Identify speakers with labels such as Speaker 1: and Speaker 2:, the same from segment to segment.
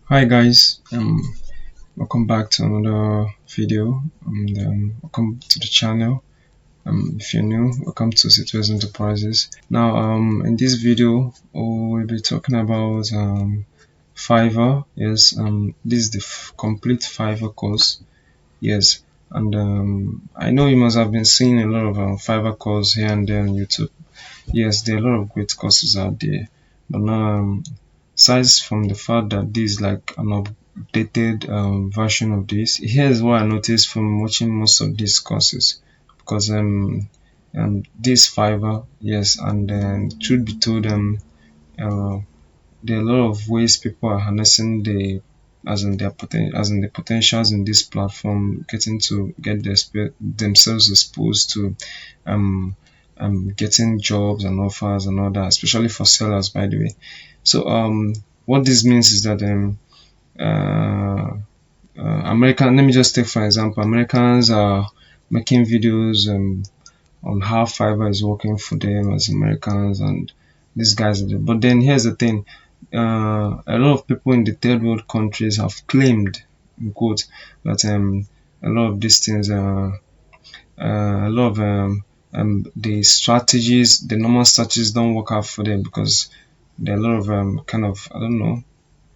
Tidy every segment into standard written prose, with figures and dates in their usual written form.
Speaker 1: Hi guys, welcome back to another video and welcome to the channel. If you're new, welcome to Fiverr Enterprises. Now in this video we'll be talking about Fiverr. Yes, this is the complete Fiverr course. Yes, and I know you must have been seeing a lot of Fiverr course here and there on YouTube. Yes, there are a lot of great courses out there, but now aside from the fact that this is like an updated version of this, here's what I noticed from watching most of these courses, because this Fiverr, yes, and truth be told, uh, there are a lot of ways people are harnessing the as in the potentials in this platform, getting to get themselves exposed to um getting jobs and offers and all that, especially for sellers, by the way. So what this means is that uh, American, let me just take for example, Americans are making videos on how Fiverr is working for them as Americans, and these guys are but then here's the thing, a lot of people in the third world countries have claimed, in quote, that a lot of these things a lot of the strategies, the normal strategies don't work out for them, because there are a lot of kind of, I don't know,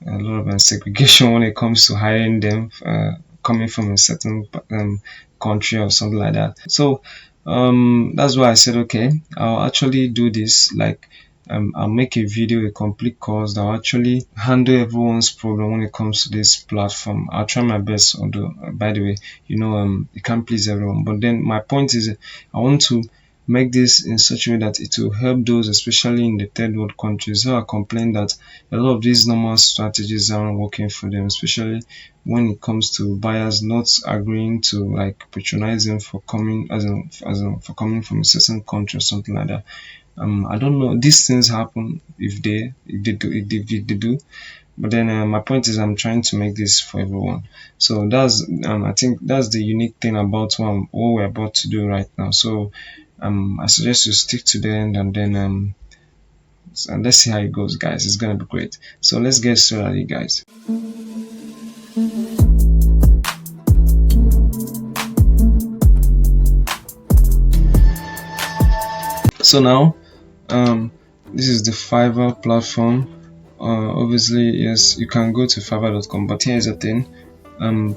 Speaker 1: a lot of segregation when it comes to hiring them, coming from a certain country or something like that. So that's why I said, okay, I'll actually do this, like I'll make a video, a complete course that will actually handle everyone's problem when it comes to this platform. I'll try my best, although by the way, you can't please everyone, but then my point is I want to make this in such a way that it will help those, especially in the third world countries, who are complaining that a lot of these normal strategies aren't working for them, especially when it comes to buyers not agreeing to like patronize them for coming for coming from a certain country or something like that. I don't know, these things happen if they do, but then my point is I'm trying to make this for everyone. So that's I think that's the unique thing about what we're about to do right now. So I suggest you stick to the end, and then and let's see how it goes, guys. It's gonna be great. So let's get started, guys. So now this is the Fiverr platform. Obviously, yes, you can go to fiverr.com, but here's the thing,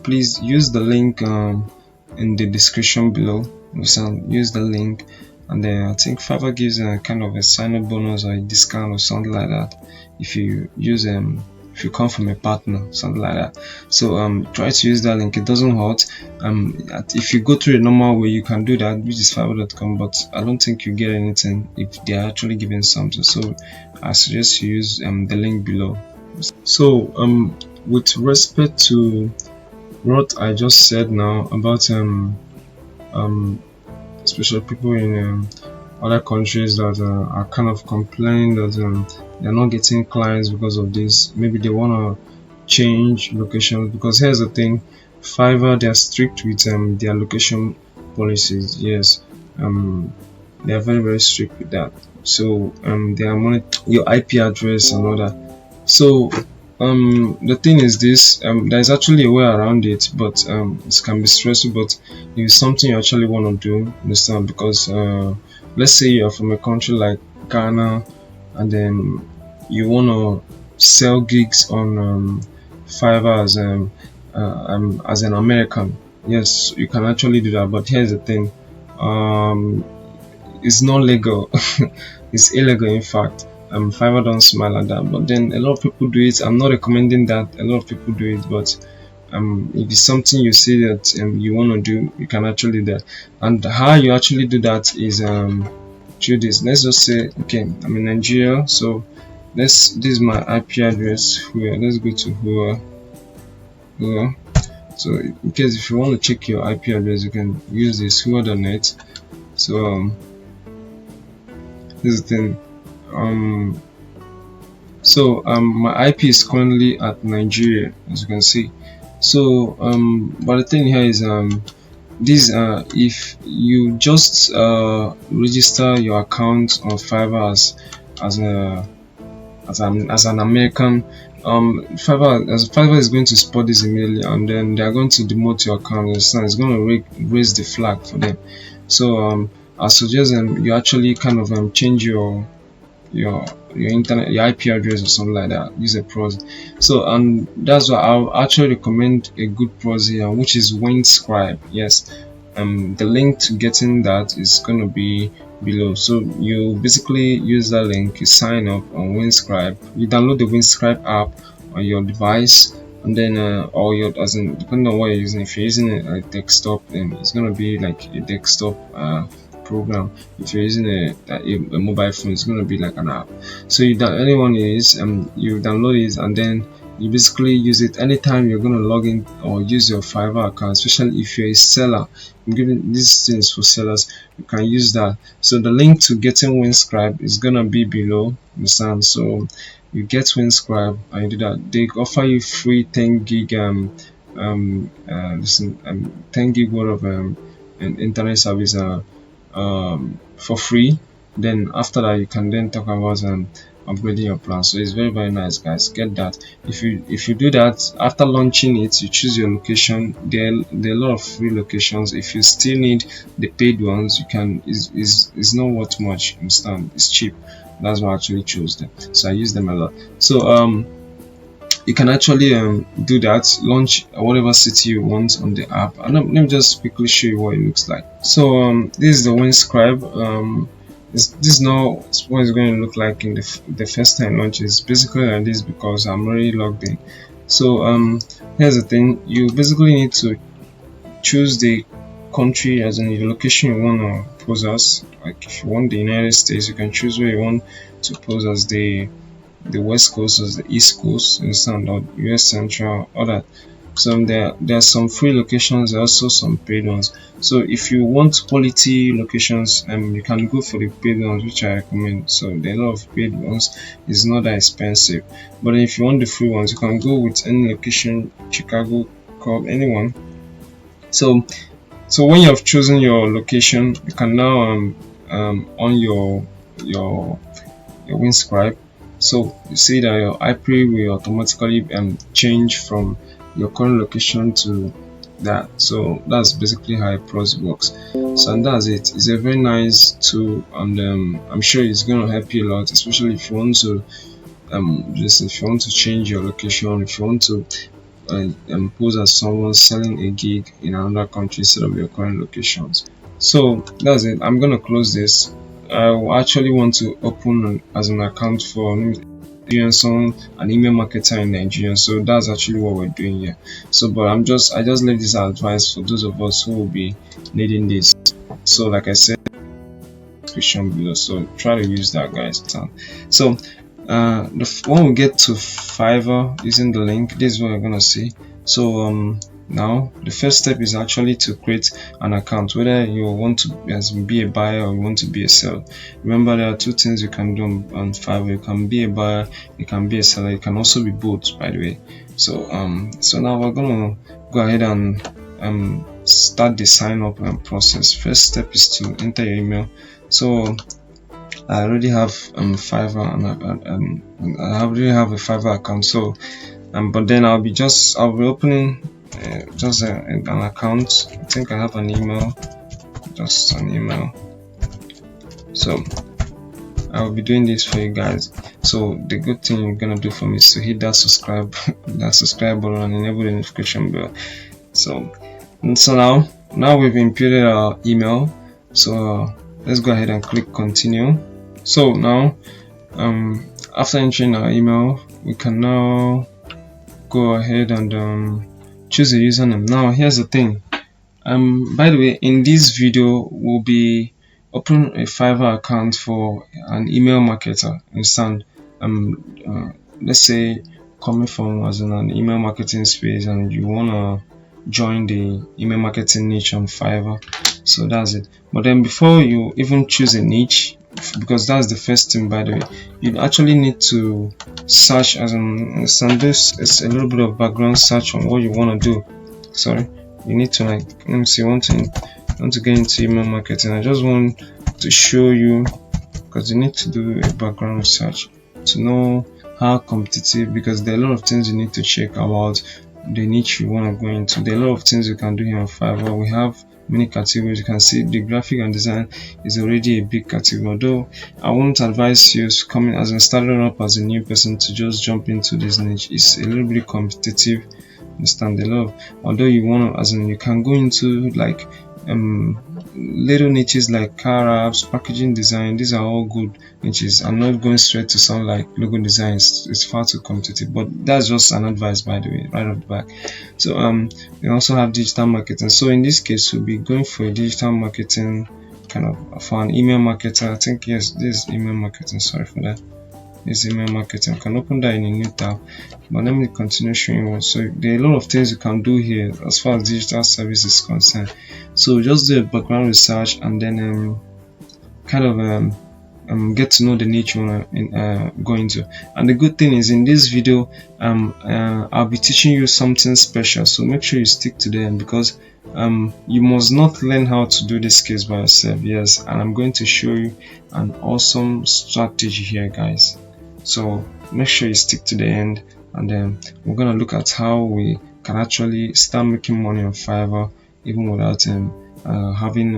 Speaker 1: please use the link in the description below. Use the link, and then I think Fiverr gives a kind of a sign-up bonus or a discount or something like that if you use if you come from a partner, something like that. So try to use that link. It doesn't hurt. If you go through the normal way, you can do that, which is fiverr.com, but I don't think you get anything if they are actually giving something. So I suggest you use the link below. So with respect to what I just said now about especially people in other countries that are kind of complaining that they're not getting clients because of this. Maybe they want to change locations, because here's the thing, Fiverr, they're strict with their location policies. Yes, they are very strict with that. So they are monitoring your IP address and all that. So the thing is this, there's actually a way around it, but it can be stressful, but if it's something you actually want to do, understand, because let's say you're from a country like Ghana, and then you want to sell gigs on Fiverr as an American. Yes, you can actually do that, but here's the thing, it's not legal. It's illegal, in fact. Fiverr don't smile at that, but then a lot of people do it. I'm not recommending that. A lot of people do it, but if it's something you see that you want to do, you can actually do that. And how you actually do that is through this. Let's just say, okay, I'm in Nigeria, so this is my IP address here. Let's go to here. So in case if you want to check your IP address, you can use this who.net. So this is the thing. My IP is currently at Nigeria, as you can see. So but the thing here is this if you just register your account on Fiverr as an American, Fiverr is going to spot this immediately, and then they are going to demote your account. It's going to raise the flag for them. So I suggest you actually kind of change your internet, your IP address or something like that. Use a proxy. So that's why I'll actually recommend a good proxy, which is Windscribe. Yes, the link to getting that is going to be below. So you basically use that link, you sign up on Windscribe, you download the Windscribe app on your device, and then or your, as in, depending on what you're using. If you're using a desktop, then it's going to be like a desktop program. If you're using a mobile phone, it's going to be like an app. So anyone is you download it, and then you basically use it anytime you're going to log in or use your Fiverr account, especially if you're a seller. I'm giving these things for sellers, you can use that. So the link to getting Windscribe is going to be below, understand? So you get Windscribe and you do that. They offer you free 10 gig 10 gig worth of internet service for free. Then after that, you can then talk about upgrading your plan. So it's very, very nice, guys. Get that. If you do that after launching it, you choose your location. There are a lot of free locations. If you still need the paid ones, you can. Is not worth much, understand? It's cheap. That's why I actually chose them, so I use them a lot. So you can actually do that, launch whatever city you want on the app. And let me just quickly show you what it looks like. So this is the Windscribe. This is not what it's going to look like in the first time launch. It's basically like this because I'm already logged in. So here's the thing, you basically need to choose the country, as in the location you want to pose as. Like if you want the United States, you can choose where you want to pose as, the West Coast, as the East Coast, understand, or US Central, all that. So there are some free locations, there are also some paid ones. So if you want quality locations, you can go for the paid ones, which I recommend. So there are a lot of paid ones, it's not that expensive. But if you want the free ones, you can go with any location, Chicago, Cobb, anyone. So when you have chosen your location, you can now on your Windscribe. So you see that your IP will automatically change from your current location to that. So that's basically how a proxy works. So and that's it. It's a very nice tool, and I'm sure it's going to help you a lot, especially if you want to change your location, if you want to pose as someone selling a gig in another country instead of your current locations. So that's it. I'm gonna close this. I actually want to open as an account for someone, an email marketer in Nigeria. So that's actually what we're doing here. So but I just leave this advice for those of us who will be needing this. So like I said, description below, so try to use that, guys. So when we get to Fiverr using the link, this is what we're gonna see. So now the first step is actually to create an account, whether you want to be a buyer or you want to be a seller. Remember, there are two things you can do on Fiverr. You can be a buyer, you can be a seller, you can also be both, by the way. So so now we're gonna go ahead and start the sign up process. First step is to enter your email. So I already have Fiverr, and I already have a Fiverr account. So but then I'll be opening just an account. I think I have an email, just an email. So I'll be doing this for you guys. So the good thing you're gonna do for me is to hit that subscribe button and enable the notification bell. So now we've inputted our email. So let's go ahead and click continue. So now after entering our email, we can now go ahead and choose a username. Now here's the thing, by the way, in this video we'll be opening a Fiverr account for an email marketer. Understand? Let's say coming from as in an email marketing space and you wanna join the email marketing niche on Fiverr. So that's it. But then before you even choose a niche, because that's the first thing, by the way, you actually need to search, as in this is a little bit of background search on what you want to do. Sorry, you need to, like, let me see, I want to get into email marketing. I just want to show you, because you need to do a background research to know how competitive, because there are a lot of things you need to check about the niche you want to go into. There are a lot of things you can do here on Fiverr. We have many categories. You can see the graphic and design is already a big category, although I won't advise you coming as a starting up as a new person to just jump into this niche. It's a little bit competitive, understand, a lot of, although you want to, as in, you can go into like little niches like car apps, packaging design. These are all good niches. I'm not going straight to sound like logo design. It's far too competitive, but that's just an advice, by the way, right off the back. So we also have digital marketing. So in this case, we'll be going for a digital marketing kind of for an email marketer. I think, yes, this is email marketing. Sorry for that. This email marketing. I can open that in a new tab, but let me continue showing you. So there are a lot of things you can do here as far as digital service is concerned. So just do a background research and then kind of get to know the niche you want to go into. And the good thing is, in this video I'll be teaching you something special, so make sure you stick to the end, because you must not learn how to do this case by yourself. Yes, and I'm going to show you an awesome strategy here, guys. So make sure you stick to the end, and then we're gonna look at how we can actually start making money on Fiverr even without having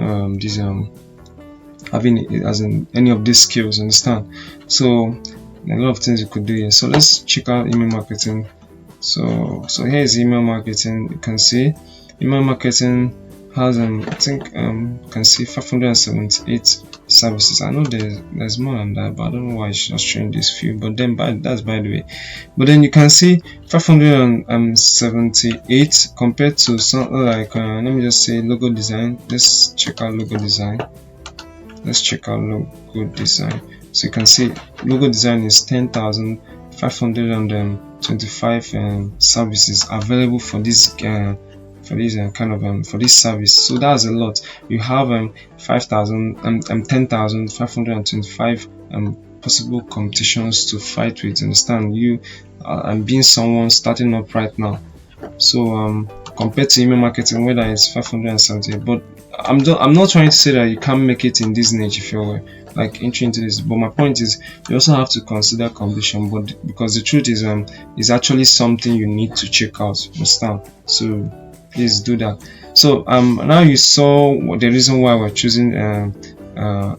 Speaker 1: as in any of these skills, understand? So a lot of things you could do here. So let's check out email marketing. So here is email marketing. You can see email marketing has I think you can see 578 services. I know there's more than that, but I don't know why it's just showing this few. But then that's by the way. But then you can see 578 compared to something like let me just say logo design. Let's check out logo design. Let's check out logo design. So you can see logo design is 10,525 services available for this for this service. So that's a lot. You have 10,525 possible competitions to fight with, understand? You and being someone starting up right now. So compared to email marketing, whether it's 570, but I'm not trying to say that you can't make it in this niche if you're like entering into this, but my point is you also have to consider competition, but because the truth is actually something you need to check out, understand? So please do that. So now you saw the reason why we're choosing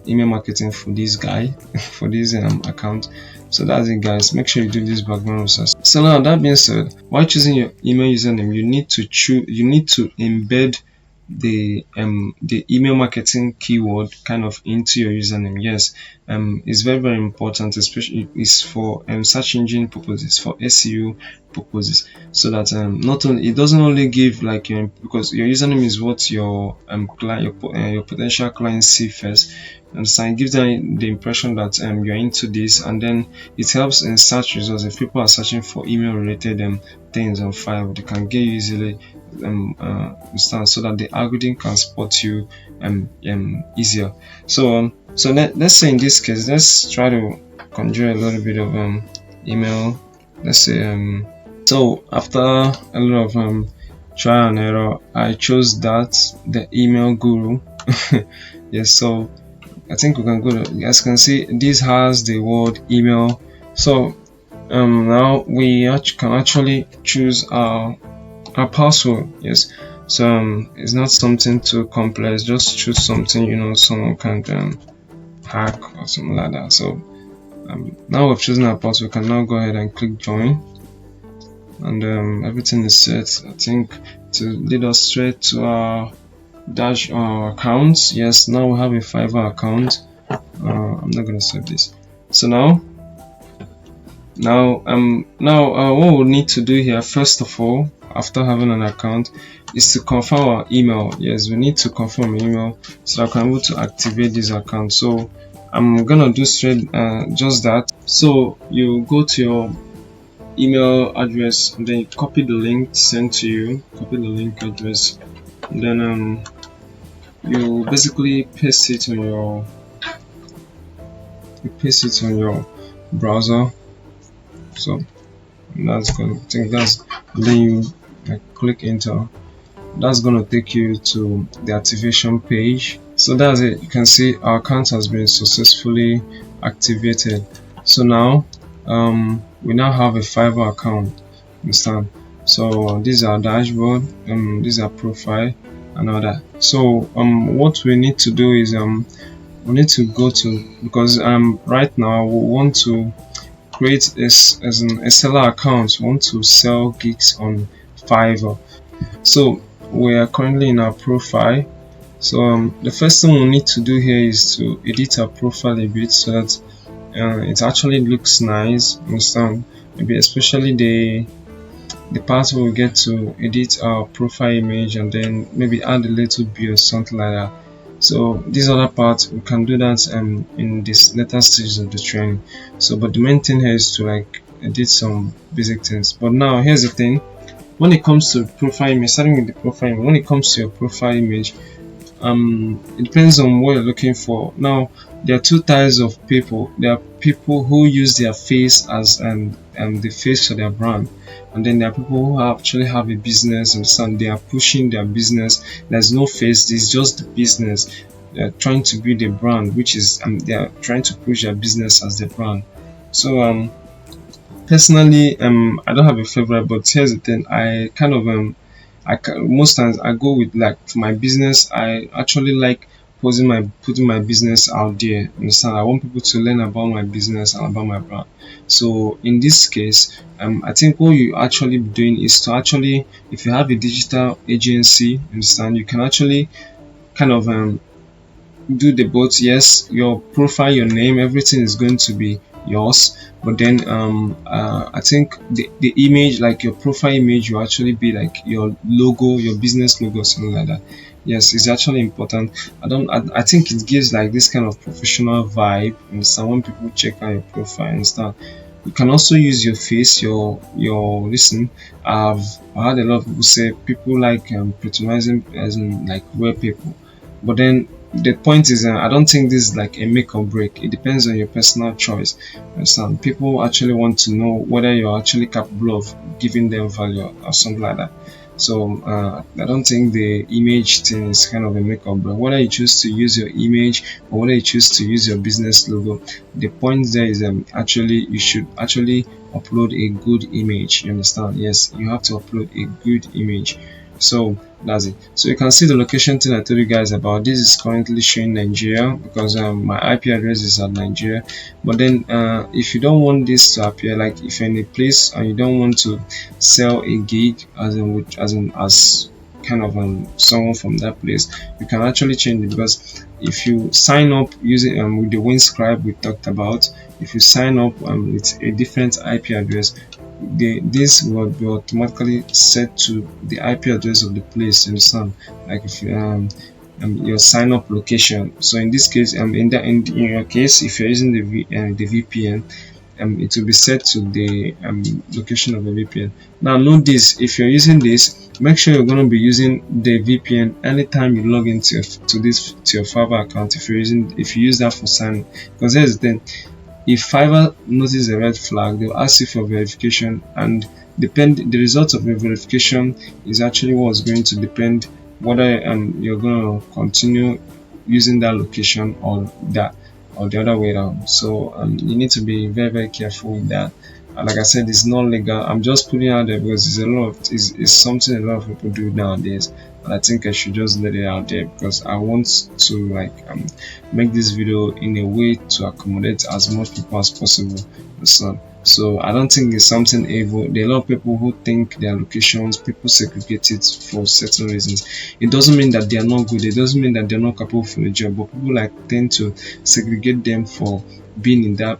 Speaker 1: email marketing for this guy for this account. So that's it, guys. Make sure you do this background research. So now, that being said, while choosing your email username, you need to embed the email marketing keyword kind of into your username. Yes, it's very important, especially it's for search engine purposes, for SEO purposes, so that not only it doesn't only give like because your username is what your client, your potential clients see first, and so it gives them the impression that you're into this, and then it helps in search results. If people are searching for email related things on Fiverr, they can get you easily so that the algorithm can spot you easier. So let's say in this case, let's try to conjure a little bit of email. Let's say so after a lot of trial and error, I chose the email guru. Yes, so I think we can go to, as you can see, this has the word email. So now we can actually choose our password. Yes, so it's not something too complex, just choose something someone can hack or something like that. So now we've chosen our password, we can now go ahead and click join, and everything is set, I think, to lead us straight to our accounts. Yes, now we have a Fiverr account. I'm not gonna save this. So now what we need to do here, first of all, after having an account, is to confirm our email. Yes, we need to confirm our email so that I can be able to activate this account. So I'm gonna do straight just that. So you go to your email address and then you copy the link sent to you, copy the link address, and then you basically paste it on your browser. So that's going to then you click enter. That's going to take you to the activation page. So that's it. You can see our account has been successfully activated. So now we now have a Fiverr account. Understand? So this is our dashboard, this is our profile and all that. So what we need to do is we need to go to, because right now we want to create this as a seller account. We want to sell gigs on Fiverr. So we are currently in our profile. So the first thing we need to do here is to edit our profile a bit so that it actually looks nice. Understand? Maybe especially the part where we get to edit our profile image and then maybe add a little bit or something like that. So this other part we can do that in this later stage of the training. So but the main thing here is to like edit some basic things. But now here's the thing: when it comes to profile image, starting with the profile image, when it comes to your profile image, it depends on what you're looking for. Now there are two types of people. There are people who use their face as the face for their brand, and then there are people who actually have a business and some they are pushing their business. There's no face, it's just the business. They're trying to build a brand, which is they are trying to push their business as the brand. So personally, I don't have a favorite, but here's the thing: I kind of most times I go with, like, for my business, I actually like putting my business out there. Understand? I want people to learn about my business and about my brand. So in this case, I think what you actually be doing is to actually, if you have a digital agency, understand, you can actually kind of do the both. Yes, your profile, your name, everything is going to be yours, but then I think the image, like your profile image, will actually be like your logo, your business logo, something like that. Yes, it's actually important. I think it gives like this kind of professional vibe, and so when people check out your profile and stuff, you can also use your face, your listen. I had a lot of people say people like patronizing as in like real people, but then the point is, I don't think this is like a make or break. It depends on your personal choice. Some people actually want to know whether you're actually capable of giving them value or something like that. So I don't think the image thing is kind of a make or break. Whether you choose to use your image or whether you choose to use your business logo, the point there is actually you should actually upload a good image. You understand? Yes, you have to upload a good image. So that's it. So you can see the location thing I told you guys about. This is currently showing Nigeria because my IP address is at Nigeria. But then if you don't want this to appear, like if you're in a place and you don't want to sell a gig as kind of someone from that place, you can actually change it. Because if you sign up using with the WinScribe we talked about, if you sign up with a different IP address, this will be automatically set to the IP address of the place. You understand? Like if you your sign up location. So in this case, in your case, if you're using the VPN, it will be set to the location of the VPN. Now note this: if you're using this, make sure you're going to be using the VPN anytime you log into your Fiverr account. If you use that for signing, because here's the thing: if Fiverr notices a red flag, they'll ask you for verification, and the result of your verification is actually what's going to depend whether you're going to continue using that location or the other way around. So you need to be very careful with that. Like I said, it's not legal. I'm just putting it out there because it's something a lot of people do nowadays, and I think I should just let it out there because I want to like make this video in a way to accommodate as much people as possible. So I don't think it's something evil. There are a lot of people who think their locations, people segregate it for certain reasons. It doesn't mean that they are not good. It doesn't mean that they're not capable for the job. But people like tend to segregate them for being in that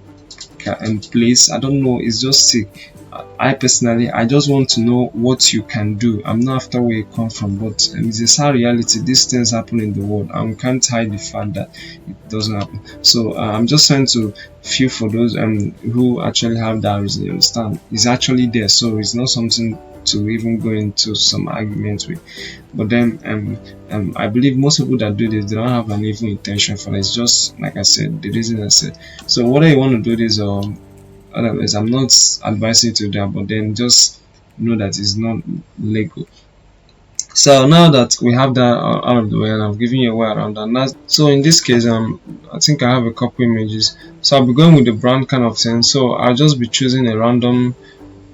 Speaker 1: place. I don't know. It's just sick. I personally, I just want to know what you can do. I'm not after where you come from, but it's a sad reality. These things happen in the world, and we can't hide the fact that it doesn't happen. So I'm just trying to feel for those who actually have that reason. You understand? It's actually there, so it's not something to even go into some arguments with. But then I believe most people that do this, they don't have an evil intention for it. It's just like I said, the reason I said. So whether you want to do this otherwise, I'm not advising you to that, but then just know that it's not legal. So now that we have that out of the way, and I've given you a way around that, now, so in this case, I think I have a couple images, so I'll be going with the brand kind of thing. So I'll just be choosing a random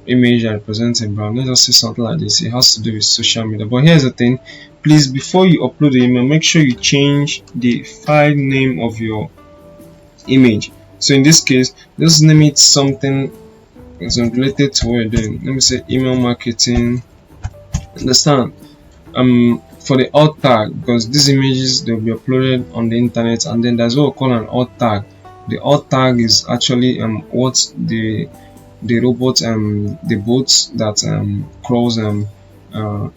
Speaker 1: image that represents a brand. Let's just say something like this. It has to do with social media. But here's the thing, please, before you upload the email, make sure you change the file name of your image. So in this case, just name it something that's related to what you're doing. Let me say email marketing. Understand? For the alt tag, because these images, they'll be uploaded on the internet, and then there's what we call an alt tag. The alt tag is actually what the robot the bots that crawls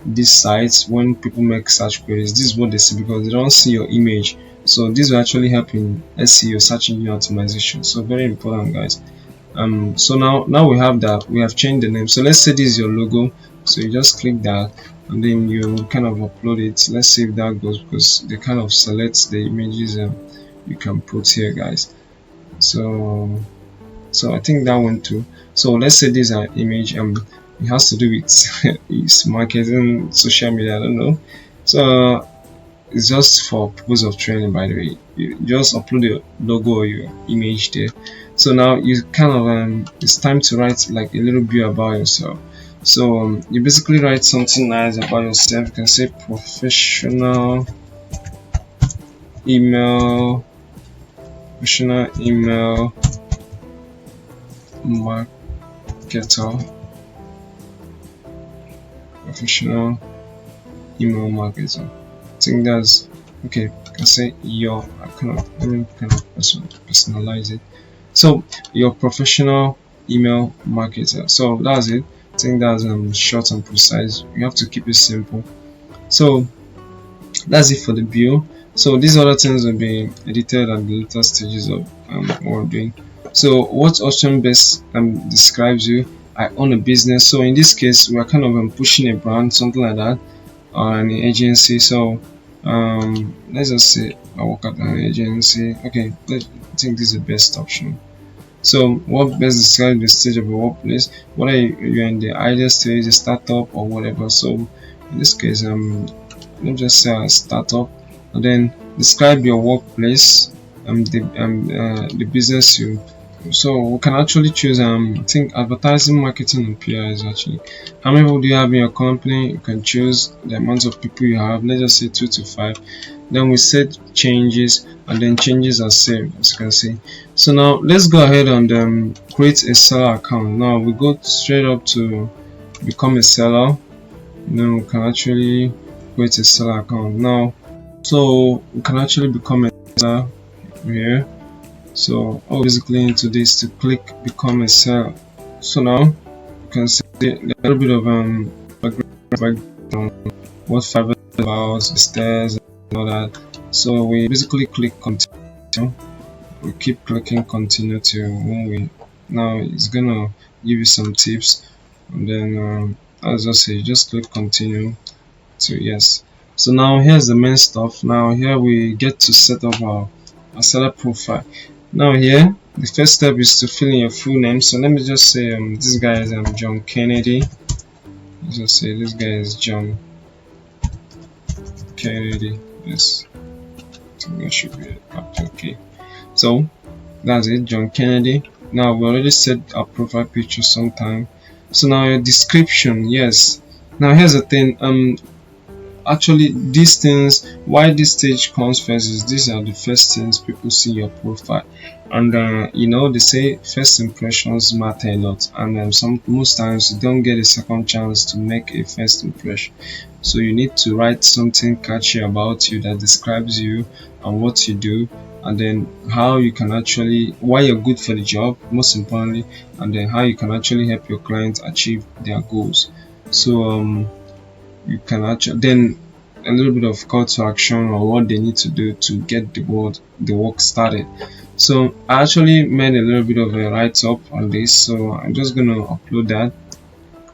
Speaker 1: these sites. When people make search queries, this is what they see, because they don't see your image. So this will actually help in SEO, search engine optimization. So very important, guys. So now we have that, we have changed the name. So let's say this is your logo, so you just click that and then you kind of upload it. Let's see if that goes, because they kind of select the images you can put here, guys. So I think that one too. So let's say this is an image, it has to do with its marketing, social media, I don't know. So it's just for purpose of training, by the way. You just upload your logo or your image there. So now you kind of it's time to write like a little bit about yourself. So you basically write something nice about yourself. You can say professional email marketer, professional email marketer. I think that's okay. You can say your let me kind of personalize it. So your professional email marketer. So that's it. I think that's short and precise. You have to keep it simple. So that's it for the bio. So these other things will be edited at the later stages of what we're doing. So what option best describes you? I own a business. So in this case, we are kind of pushing a brand, something like that, or an agency. So let's just say I work at an agency. Okay, I think this is the best option. So what best describes the stage of a workplace? Whether you're in the idea stage, a startup, or whatever. So in this case, let's just say a startup, and then describe your workplace, the business you. So we can actually choose I think advertising, marketing, and PR is actually how many people do you have in your company. You can choose the amount of people you have. Let's just say 2 to 5. Then we set changes, and then changes are saved, as you can see. So now let's go ahead and create a seller account. Now we go straight up to become a seller. Then we can actually create a seller account. Now so we can actually become a seller here. So all basically into this to click become a seller. So now you can see a little bit of background what Fiverr is about, the stairs and all that. So we basically click continue. We keep clicking continue till when we now it's gonna give you some tips, and then as I say, just click continue to yes. So now here's the main stuff. Now here we get to set up our seller profile. Now here the first step is to fill in your full name. So let me just say this guy is John Kennedy. Let's just say this guy is John Kennedy. Yes, I think that should be okay. So that's it, John Kennedy. Now we already set our profile picture sometime. So now your description, yes. Now here's the thing, actually these things, why this stage comes first is these are the first things people see your profile, and you know they say first impressions matter a lot, and most times you don't get a second chance to make a first impression. So you need to write something catchy about you that describes you and what you do, and then how you can actually, why you're good for the job most importantly, and then how you can actually help your clients achieve their goals. So you can actually then a little bit of call to action or what they need to do to get the work started. So I actually made a little bit of a write-up on this, so I'm just gonna upload that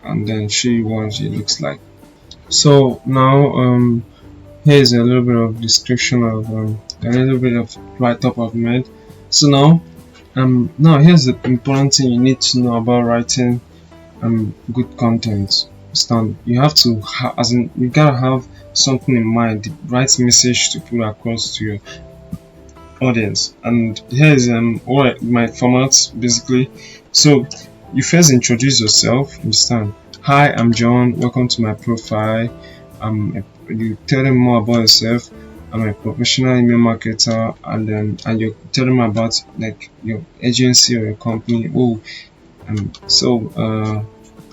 Speaker 1: and then show you what it looks like. So now here's a little bit of description of a little bit of write-up I've made. So now here's the important thing you need to know about writing good content. Understand? You have to as in you gotta have something in mind, the right message to put across to your audience. And here is what my format basically. So you first introduce yourself. Understand? Hi, I'm John. Welcome to my profile. You tell them more about yourself. I'm a professional email marketer, and you tell them about like your agency or your company. Oh,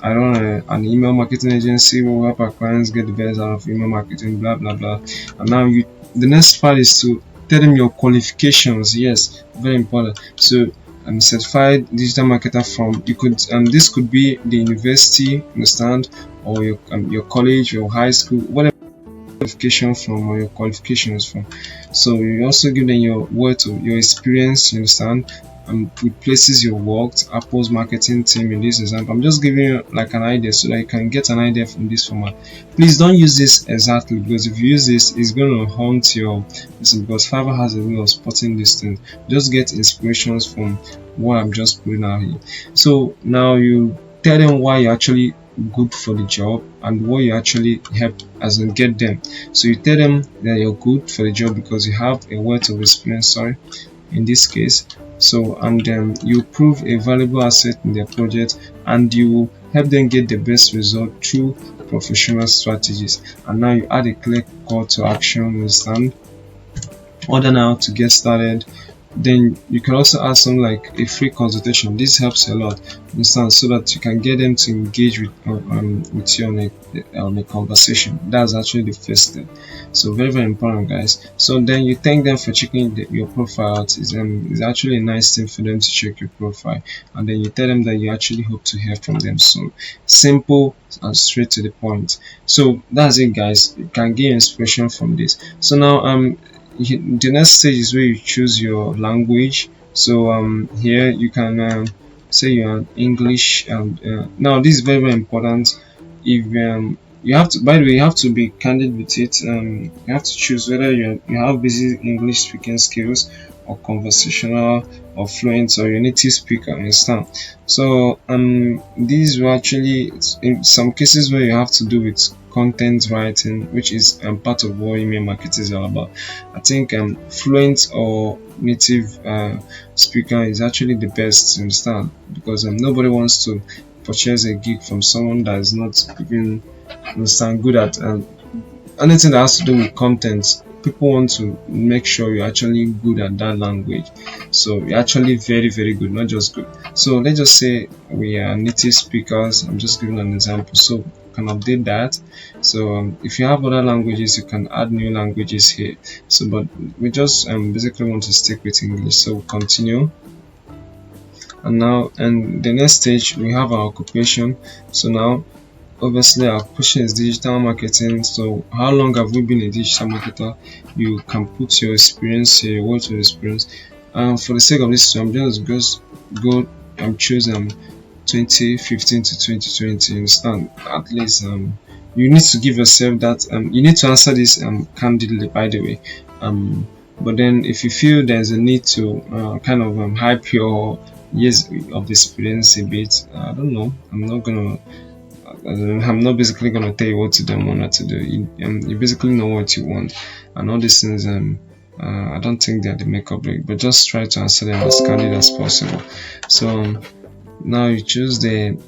Speaker 1: I run an email marketing agency where we help our clients get the best out of email marketing, blah blah blah. And now the next part is to tell them your qualifications. Yes, very important. So I'm certified digital marketer from, you could this could be the university, understand, or your college or high school, whatever qualification from or your qualifications from. So you also give them your word of your experience, you understand, with places you worked, Apple's marketing team in this example. I'm just giving you like an idea so that you can get an idea from this format. Please don't use this exactly, because if you use this, it's going to haunt your listen, because Fiverr has a way of spotting these things. Just get inspirations from what I'm just putting out here. So now you tell them why you're actually good for the job and what you actually help as in get them. So you tell them that you're good for the job because you have a wealth of experience, in this case. So and you prove a valuable asset in their project, and you help them get the best result through professional strategies. And now you add a clear call to action, understand, order now to get started. Then you can also add something like a free consultation. This helps a lot, understand, so that you can get them to engage with you on a conversation. That's actually the first step. So very very important, guys. So then you thank them for checking your profile out. It's actually a nice thing for them to check your profile, and then you tell them that you actually hope to hear from them soon. Simple and straight to the point. So that's it, guys. You can get inspiration from this. So now the next stage is where you choose your language. So here you can say you're English, and now this is very very important. If you have to, by the way, you have to be candid with it. You have to choose whether you have basic English speaking skills, or conversational, or fluent, or your native speaker, understand. So these were actually in some cases where you have to do with content writing, which is part of what email marketing is all about. I think fluent or native speaker is actually the best to understand, because nobody wants to purchase a gig from someone that is not even understand good at anything that has to do with content. People want to make sure you're actually good at that language. So you're actually very very good, not just good. So let's just say we are native speakers. I'm just giving an example, so you can update that. So if you have other languages, you can add new languages here. So but we just basically want to stick with English, so continue. And now and the next stage, we have our occupation. So now obviously our question is digital marketing. So how long have we been a digital marketer? You can put your experience here, what your experience. For the sake of this, so I'm just go and choose 2015 to 2020. Understand? At least you need to give yourself that you need to answer this candidly, by the way. But then if you feel there's a need to kind of hype your years of experience a bit, I don't know, I'm not basically gonna tell you what to do and what not to do. You basically know what you want, and all these things. I don't think they're the make or break, but just try to answer them as candid as possible. So now you choose the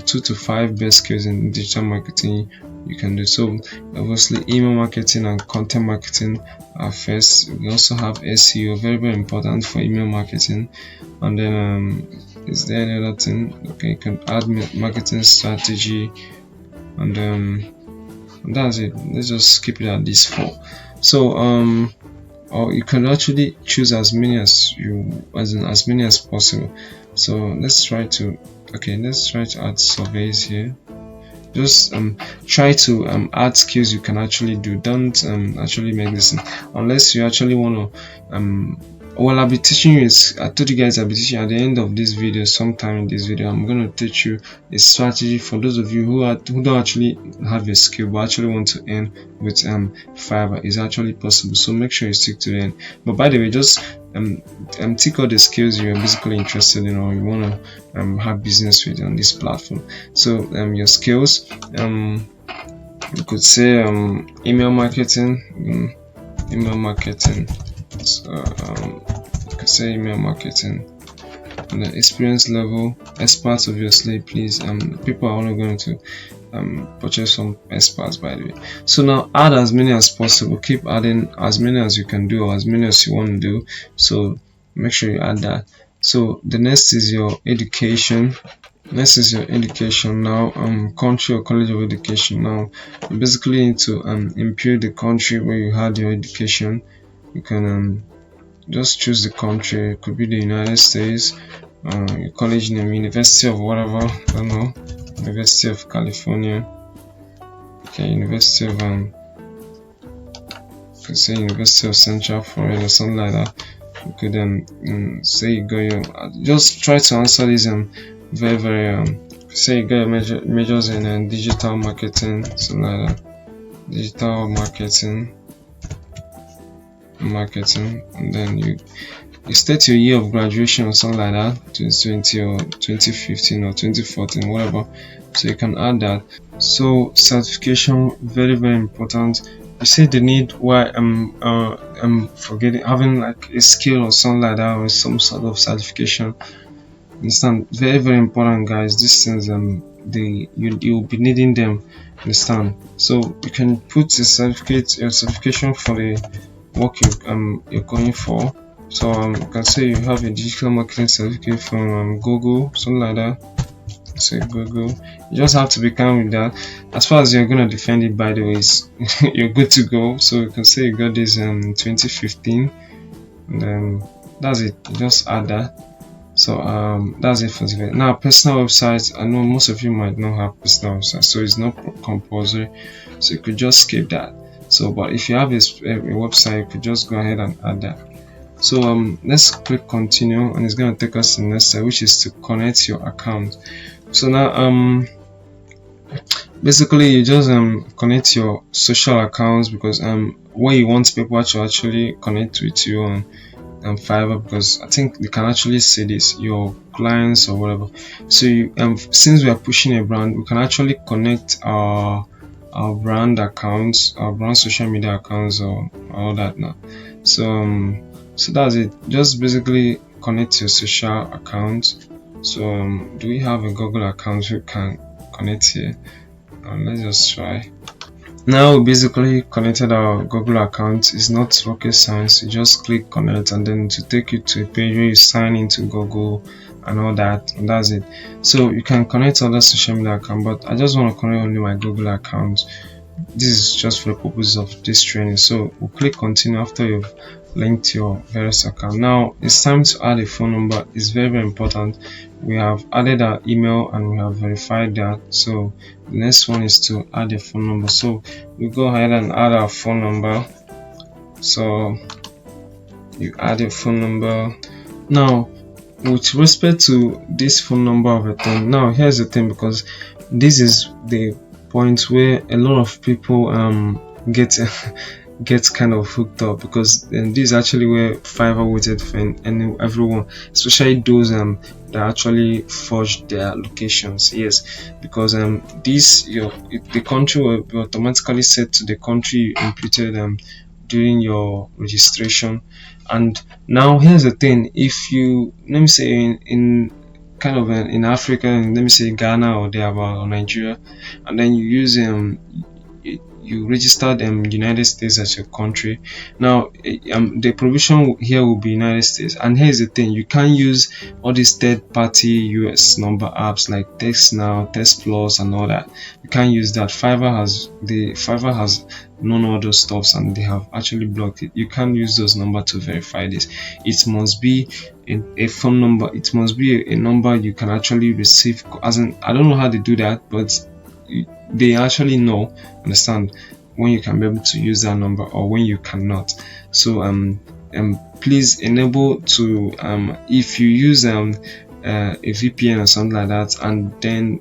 Speaker 1: 2 to 5 best skills in digital marketing you can do. So obviously email marketing and content marketing are first. We also have SEO, very very important for email marketing. And then is there any other thing? Okay, you can add marketing strategy, and that's it. Let's just keep it at these 4. So or you can actually choose as many as many as possible. So let's try to add surveys here. Just try to add skills you can actually do. Don't actually make this unless you actually want to well, I'll be teaching you is, I told you guys I'll be teaching at the end of this video. Sometime in this video I'm going to teach you a strategy for those of you who don't actually have a skill but actually want to earn with Fiverr. Is actually possible, so make sure you stick to the end. But by the way, just tick all the skills you're basically interested in or you want to have business with on this platform. So your skills, you could say email marketing, so you could say email marketing. And the experience level, experts obviously, please. People are only going to purchase some experts, by the way. So now add as many as possible. Keep adding as many as you can do or as many as you want to do. So make sure you add that. So the next is your education. Now country or college of education. Now you basically need to impute the country where you had your education. You can just choose the country. It could be the United States, your college name, University of whatever, I don't know, University of California, okay, University of could say University of Central Florida or something like that. You could say you got your, just try to answer these very say you got your majors in digital marketing, something like that, digital marketing, and then you state your year of graduation or something like that, 2020 or 2015 or 2014, whatever. So you can add that. So certification, very important. You see the need why I'm forgetting, having like a skill or something like that, or some sort of certification. Understand? Very important, guys. These things you'll be needing them. Understand? So you can put your certification for the work you're going for. So you can say you have a digital marketing certificate from Google, something like that. Say Google. You just have to be calm with that. As far as you're gonna defend it, by the way, you're good to go. So you can say you got this in 2015, and that's it. You just add that. So that's it for today. Now personal websites, I know most of you might not have personal websites, so it's not compulsory, so you could just skip that. So but if you have a website, you could just go ahead and add that. So let's click continue, and it's going to take us to the next step, which is to connect your account. So now basically you just connect your social accounts, because where you want people to actually connect with you on Fiverr, because I think they can actually see this, your clients or whatever. So you, since we are pushing a brand, we can actually connect our brand accounts, our brand social media accounts, or all that now. So so that's it. Just basically connect your social account. So do we have a Google account we can connect here? Let's just try. Now we basically connected our Google account. It's not rocket science. You just click connect, and then to take you to a page where you sign into Google and all that, and that's it. So you can connect other social media account, but I just want to connect only my Google account. This is just for the purpose of this training. So we'll click continue after you've linked your various account. Now it's time to add a phone number. It's very important. We have added our email and we have verified that. So the next one is to add a phone number. So we go ahead and add our phone number. So you add a phone number. Now with respect to this phone number of a thing, now here's the thing, because this is the point where a lot of people get kind of hooked up, because this is actually where Fiverr waited for everyone, especially those that actually forged their locations. Yes, because the country will be automatically set to the country you imputed during your registration. And now here's the thing, if you, let me say in kind of in Africa, and let me say Ghana or thereabout, or Nigeria, and then you use you registered United States as your country. Now the provision here will be United States, and here's the thing, you can't use all these third-party US number apps like TextNow, TextPlus and all that. You can't use that. Fiverr has known all those stuffs, and they have actually blocked it. You can't use those numbers to verify this. It must be a phone number. It must be a number you can actually receive, as in, I don't know how they do that, but they actually know, understand, when you can be able to use that number or when you cannot. So please enable to if you use a VPN or something like that, and then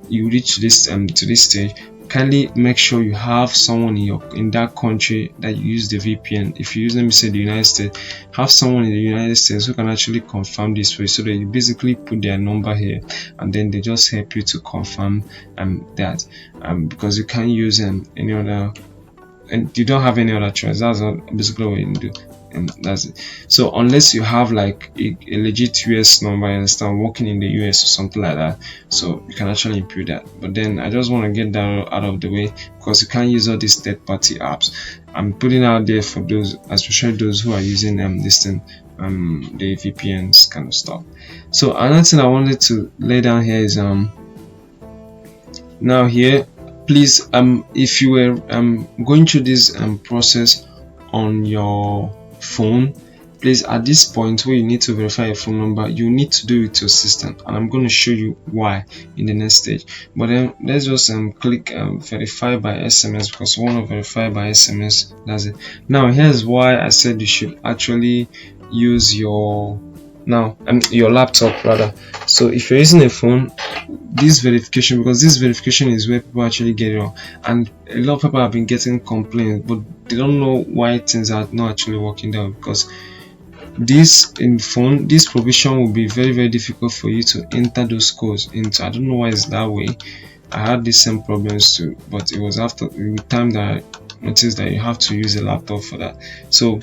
Speaker 1: you reach this to this stage, kindly make sure you have someone in that country that you use the VPN. If you use, let me say, the United States, have someone in the United States who can actually confirm this for you, so that you basically put their number here and then they just help you to confirm that, because you can't use any other, and you don't have any other choice. That's basically what you do. And that's it. So unless you have like a legit US number, you understand, working in the US or something like that, so you can actually impute that. But then I just want to get that out of the way, because you can't use all these third-party apps. I'm putting out there for those, especially those who are using this thing, the VPNs kind of stuff. So another thing I wanted to lay down here is now here, please, if you were going through this process on your phone, please, at this point where you need to verify your phone number, you need to do it with your system, and I'm going to show you why in the next stage. But then let's just click verify by SMS, because we want to verify by SMS. That's it. Now here's why I said you should actually use your laptop rather. So if you're using a phone, this verification, because this verification is where people actually get it wrong, and a lot of people have been getting complaints, but they don't know why things are not actually working down, because this in phone, this provision will be very, very difficult for you to enter those codes into. I don't know why it's that way. I had the same problems too, but it was after the time that I noticed that you have to use a laptop for that. So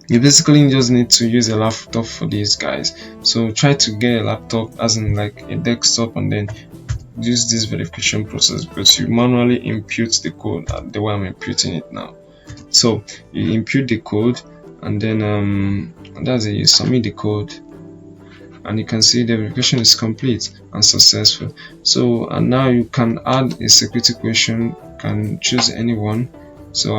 Speaker 1: you basically just need to use a laptop for these guys. So try to get a laptop, as in like a desktop, and then use this verification process, because you manually impute the code the way I'm imputing it now. So you impute the code, and then that's it. You submit the code, and you can see the verification is complete and successful. So and now you can add a security question. You can choose anyone. So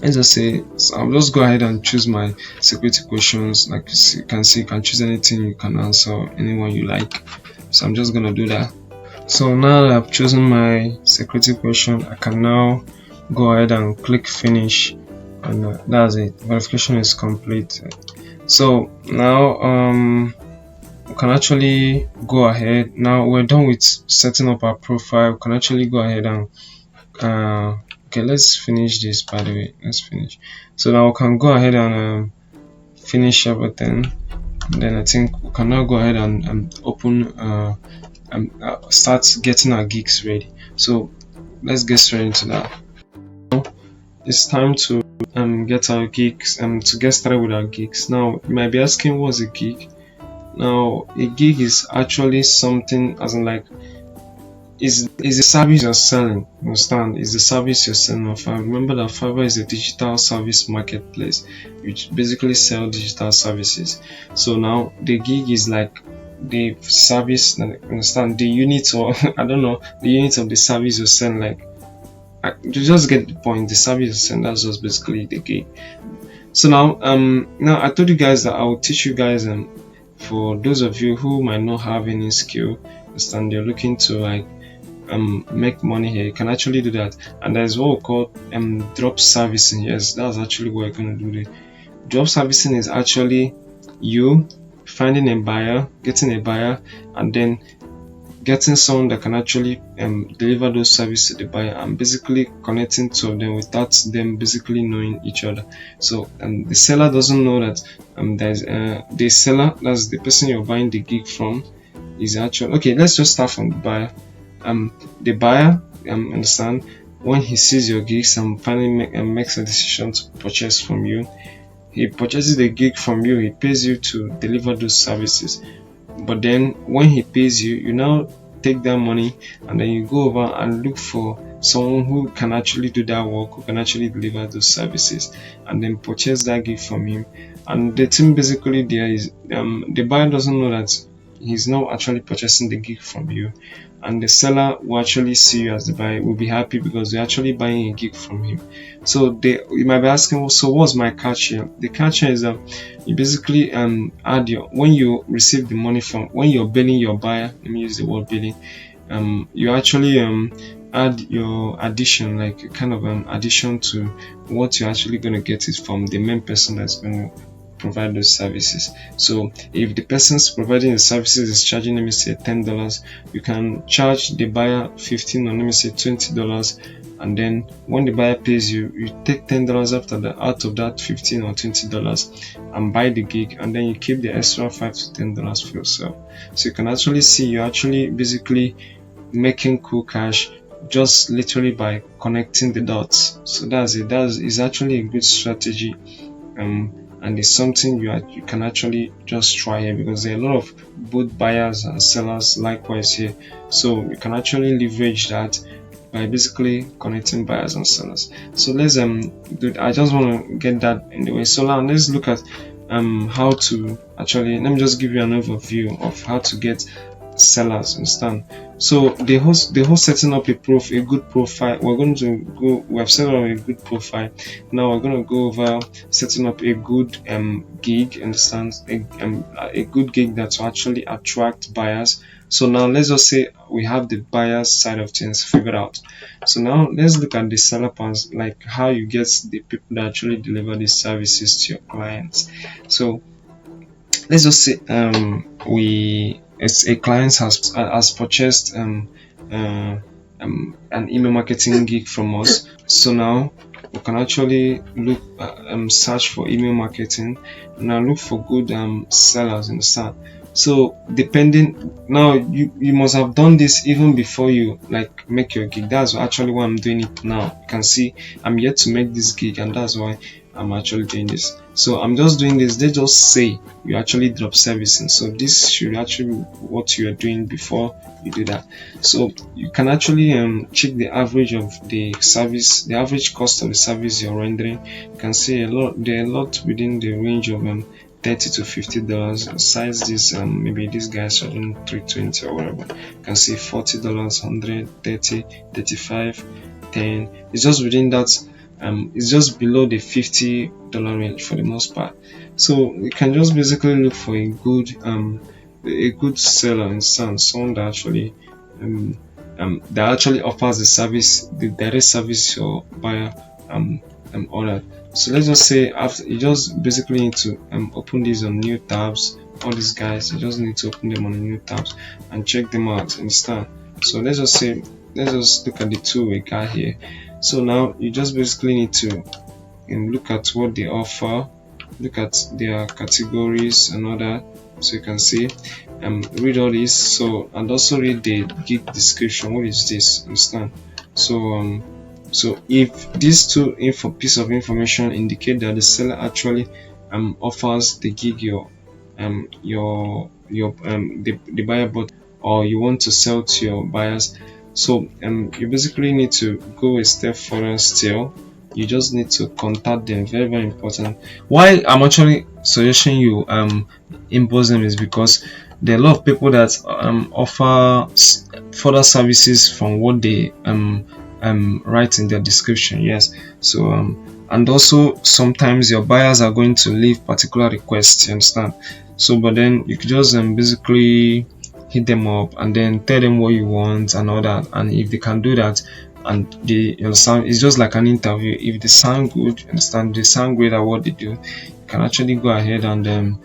Speaker 1: let's just say, so I'll just go ahead and choose my security questions. Like you can see, you can choose anything, you can answer anyone you like. So I'm just gonna do that. So now that I've chosen my security question, I can now go ahead and click finish, and that's it. Verification is complete. So now we can actually go ahead. Now we're done with setting up our profile. We can actually go ahead and okay, let's finish this. By the way, let's finish. So now we can go ahead and finish everything, and then I think we can now go ahead and open start getting our gigs ready. So let's get straight into that. It's time to get our gigs, to get started with our gigs. Now you might be asking, what's a gig? Now a gig is actually something, as in like, is a service you're selling. Understand? Is the service you're selling on Fiverr. Remember that Fiverr is a digital service marketplace which basically sell digital services. So now the gig is like the service, understand, the unit, or I don't know, the unit of the service you're selling. Like, you just get the point. The service you're selling, that's just basically the gig. So now now I told you guys that I will teach you guys, for those of you who might not have any skill, understand, you're looking to like make money here, you can actually do that. And there's what we call drop servicing. Yes, that's actually what you're going to do. Drop servicing is actually you finding a buyer, getting a buyer, and then getting someone that can actually deliver those services to the buyer, and basically connecting two of them without them basically knowing each other. So the seller doesn't know that there's the seller, that's the person you're buying the gig from, is actually, okay, let's just start from the buyer. The buyer, understand, when he sees your gigs and finally makes a decision to purchase from you, he purchases the gig from you, he pays you to deliver those services. But then when he pays you, you now take that money and then you go over and look for someone who can actually do that work, who can actually deliver those services, and then purchase that gig from him. And the thing basically there is the buyer doesn't know that he's not actually purchasing the gig from you, and the seller will actually see you as the buyer, will be happy because you're actually buying a gig from him. So you might be asking, well, so what's my catch here? The catch here is that you basically add your, when you receive the money from, when you're billing your buyer, let me use the word billing, you actually add your addition, like kind of addition to what you're actually going to get it from the main person that's going to provide those services. So if the person's providing the services is charging, let me say $10, you can charge the buyer 15 or let me say $20, and then when the buyer pays you, you take $10 out of that 15 or $20 and buy the gig, and then you keep the extra $5 to $10 for yourself. So you can actually see you're actually basically making cool cash just literally by connecting the dots. So that's it. That is actually a good strategy, and it's something you can actually just try here, because there are a lot of both buyers and sellers likewise here. So you can actually leverage that by basically connecting buyers and sellers. So let's I just want to get that in the way. So now let's look at how to actually, let me just give you an overview of how to get sellers. Understand? So the whole setting up a good profile, we're going to go, we have set up a good profile. Now we're going to go over setting up a good gig. Understand? A good gig that will actually attract buyers. So now let's just say we have the buyers side of things figured out. So now let's look at the seller parts, like how you get the people that actually deliver these services to your clients. So let's just say a client has purchased an email marketing gig from us. So now we can actually look search for email marketing, and now look for good sellers in the start. So depending, now you must have done this even before you like make your gig. That's actually why I'm doing it now. You can see I'm yet to make this gig, and that's why I'm actually doing this. So I'm just doing this. They just say you actually drop servicing, so this should actually be what you are doing before you do that. So you can actually check the average of the service, the average cost of the service you're rendering. You can see there are a lot within the range of $30 to $50. Besides this, maybe these guys are doing $320 or whatever. You can see $40, $100, $30, $35, $10. It's just within that. It's just below the $50 range for the most part. So you can just basically look for a good seller in someone that actually offers the service, the direct service your buyer ordered. So let's just say after, you just basically need to open these on new tabs. All these guys, you just need to open them on new tabs and check them out. Understand? So let's just look at the tool we got here. So now you just basically need to look at what they offer, look at their categories and all that, so you can see read all this. So, and also read the gig description. What is this? Understand? So so if these two piece of information indicate that the seller actually offers the gig the buyer bought, or you want to sell to your buyers. So you basically need to go a step further still. You just need to contact them. Very, very important. Why I'm actually suggesting you impose them is because there are a lot of people that offer further services from what they write in their description. Yes. So and also sometimes your buyers are going to leave particular requests. You understand? So but then you could just basically hit them up and then tell them what you want and all that, and if they can do that and they understand, it's just like an interview. If they sound good, understand, they sound great at what they do, you can actually go ahead and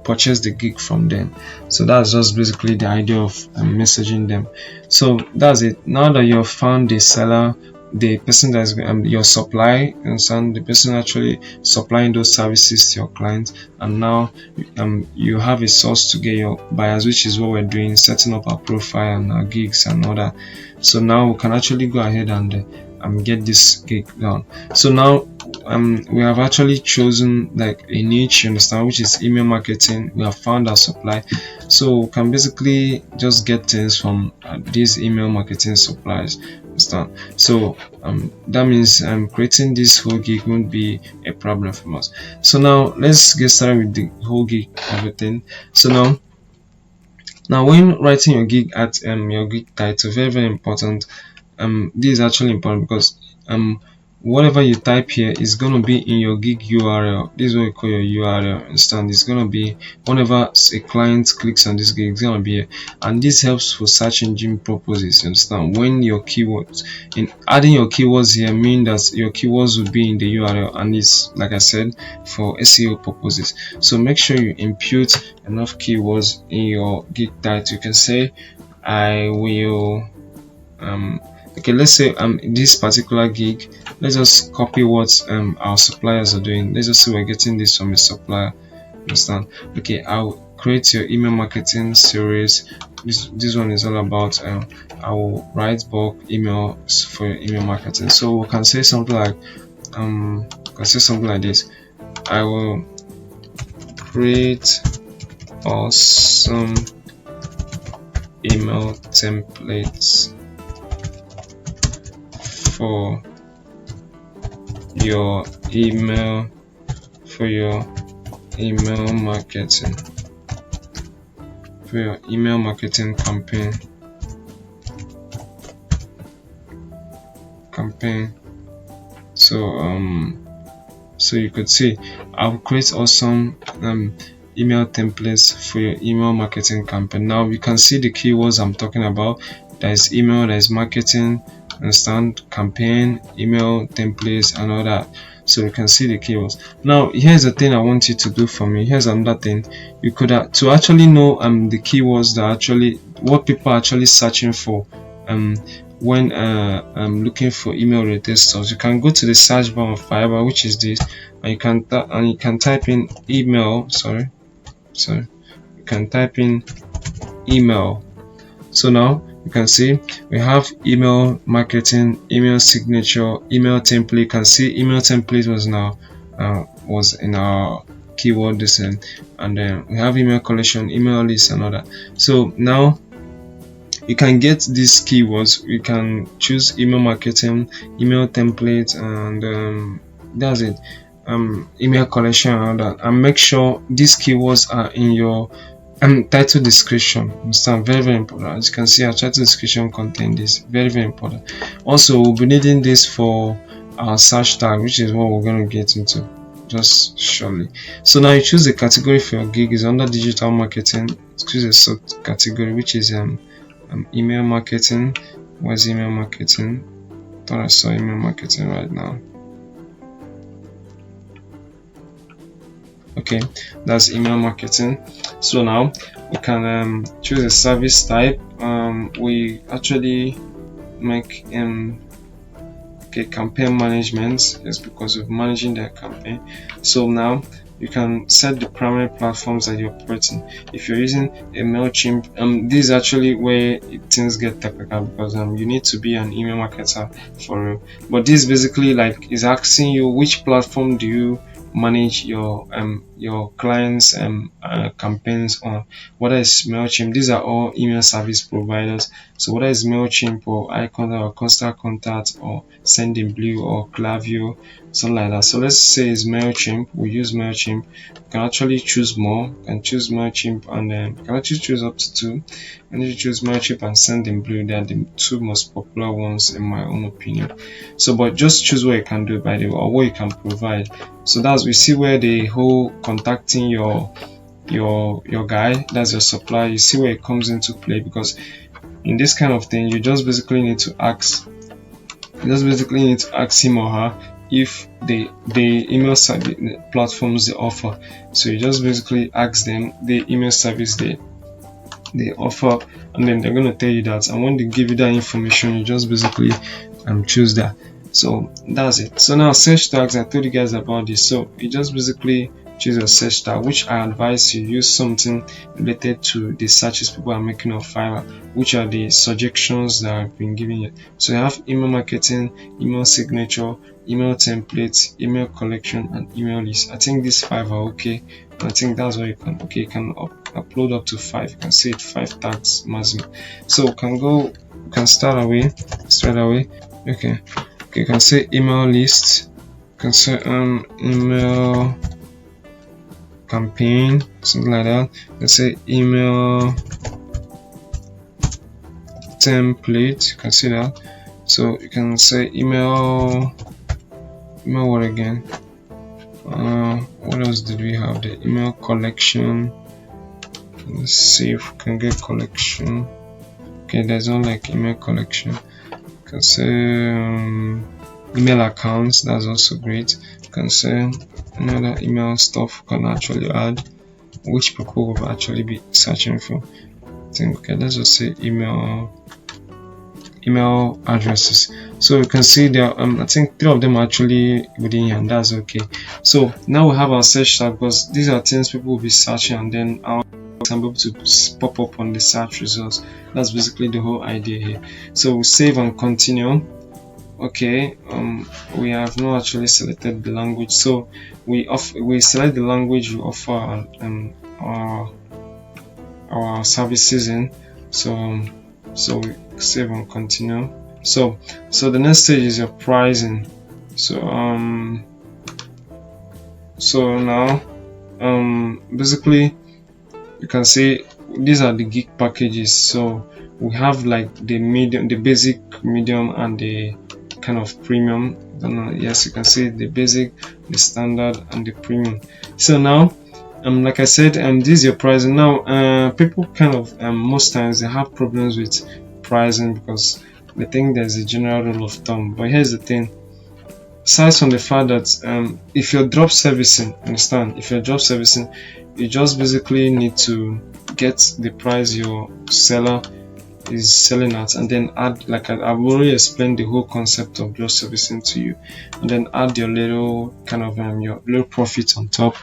Speaker 1: purchase the gig from them. So that's just basically the idea of messaging them. So that's it. Now that you've found the seller, the person that is your supply, understand, the person actually supplying those services to your clients, and now you have a source to get your buyers, which is what we're doing, setting up our profile and our gigs and all that. So now we can actually go ahead and get this gig done. So now we have actually chosen like a niche, you understand, which is email marketing. We have found our supply, so we can basically just get things from these email marketing supplies. Understand? So that means creating this whole gig won't be a problem for us. So now let's get started with the whole gig everything. So now when writing your gig at your gig title, very, very important. This is actually important because whatever you type here is going to be in your gig URL. This is what we call your URL. Understand? It's going to be whenever a client clicks on this gig, it's going to be here, and this helps for search engine purposes. You understand? When your keywords, in adding your keywords here, mean that your keywords will be in the URL, and it's, like I said, for SEO purposes. So make sure you input enough keywords in your gig title. You can say I will okay, let's say this particular gig, let's just copy what our suppliers are doing. Let's just say we're getting this from a supplier. Understand? Okay, I'll create your email marketing series. This one is all about I will write bulk emails for your email marketing. So we can say something like this: I will create awesome email templates for your email marketing campaign. So you could see I'll create awesome email templates for your email marketing campaign. Now you can see the keywords I'm talking about. There is email, there is marketing, understand, campaign, email templates, and all that. So you can see the keywords. Now here's the thing I want you to do for me. Here's another thing you could to actually know the keywords that actually what people are actually searching for when looking for email related stuff. You can go to the search bar of Fiverr, which is this, and you can type in email. You can type in email. So now you can see we have email marketing, email signature, email template. You can see email template was in our keyword design, and then we have email collection, email list, and all that. So now you can get these keywords. We can choose email marketing, email template, and that's it. Email collection and all that, and make sure these keywords are in your title description. Understand? Very, very important. As you can see, our title description contains this. Very, very important. Also, we'll be needing this for our search tag, which is what we're going to get into just shortly. So now you choose the category for your gig. Is under digital marketing. Choose a subcategory, which is email marketing. Where's email marketing? Thought I saw email marketing right now. Okay, that's email marketing. So now we can choose a service type. We actually make campaign management, is because of managing their campaign. So now you can set the primary platforms that you're operating. If you're using a MailChimp, this is actually where things get technical, because you need to be an email marketer for real. But this basically like is asking you which platform do you manage your clients campaigns on. Whether it's MailChimp, these are all email service providers. So whether it's MailChimp or iContact or Constant Contact or Sendinblue or Klaviyo, something like that. So let's say it's MailChimp. We use MailChimp. You can actually choose more. You can choose MailChimp, and you can actually choose up to 2. And if you choose MailChimp and Sendinblue, they are the 2 most popular ones in my own opinion. So but just choose what you can do, by the way, or what you can provide. So that's, we see where the whole contacting your guy, that's your supplier, you see where it comes into play, because in this kind of thing you just basically need to ask him or her if the email service platforms they offer. So you just basically ask them the email service they offer, and then they're going to tell you that, and when they give you that information, you just basically choose that. So that's it. So now search tags, I told you guys about this. So you just basically choose a search tag, which I advise you use something related to the searches people are making on Fiverr, which are the suggestions that I've been giving you. So you have email marketing, email signature, email templates, email collection, and email list. I think these 5 are okay. I think that's what you can. Okay, you can upload up to 5. You can see it 5 tags maximum. So we can start away straight away. Okay, you can say email list. You can say email campaign, something like that. You can say email template. You can see that. So you can say email email what again? What else did we have? The email collection. Let's see if we can get collection. Okay, there's no like email collection. You can say email accounts, that's also great. You can say another email stuff you can actually add, which people will actually be searching for. I think, okay, let's just say email addresses. So you can see there, I think 3 of them are actually within here, and that's okay. So now we have our search tab, because these are things people will be searching, and then I'm able to pop up on the search results. That's basically the whole idea here. So we save and continue. Okay, we have not actually selected the language, so we select the language we offer our services in. So we save and continue. So the next stage is your pricing. So now basically you can see these are the gig packages. So we have like the medium, the basic, medium, and the kind of premium. Yes, you can see the basic, the standard, and the premium. So now like I said, this is your pricing. Now people kind of most times they have problems with pricing because they think there's a general rule of thumb. But here's the thing: aside from the fact that if you're drop servicing, understand, if you're drop servicing, you just basically need to get the price your seller is selling at, and then add, like I've already explained the whole concept of drop servicing to you, and then add your little kind of your little profit on top.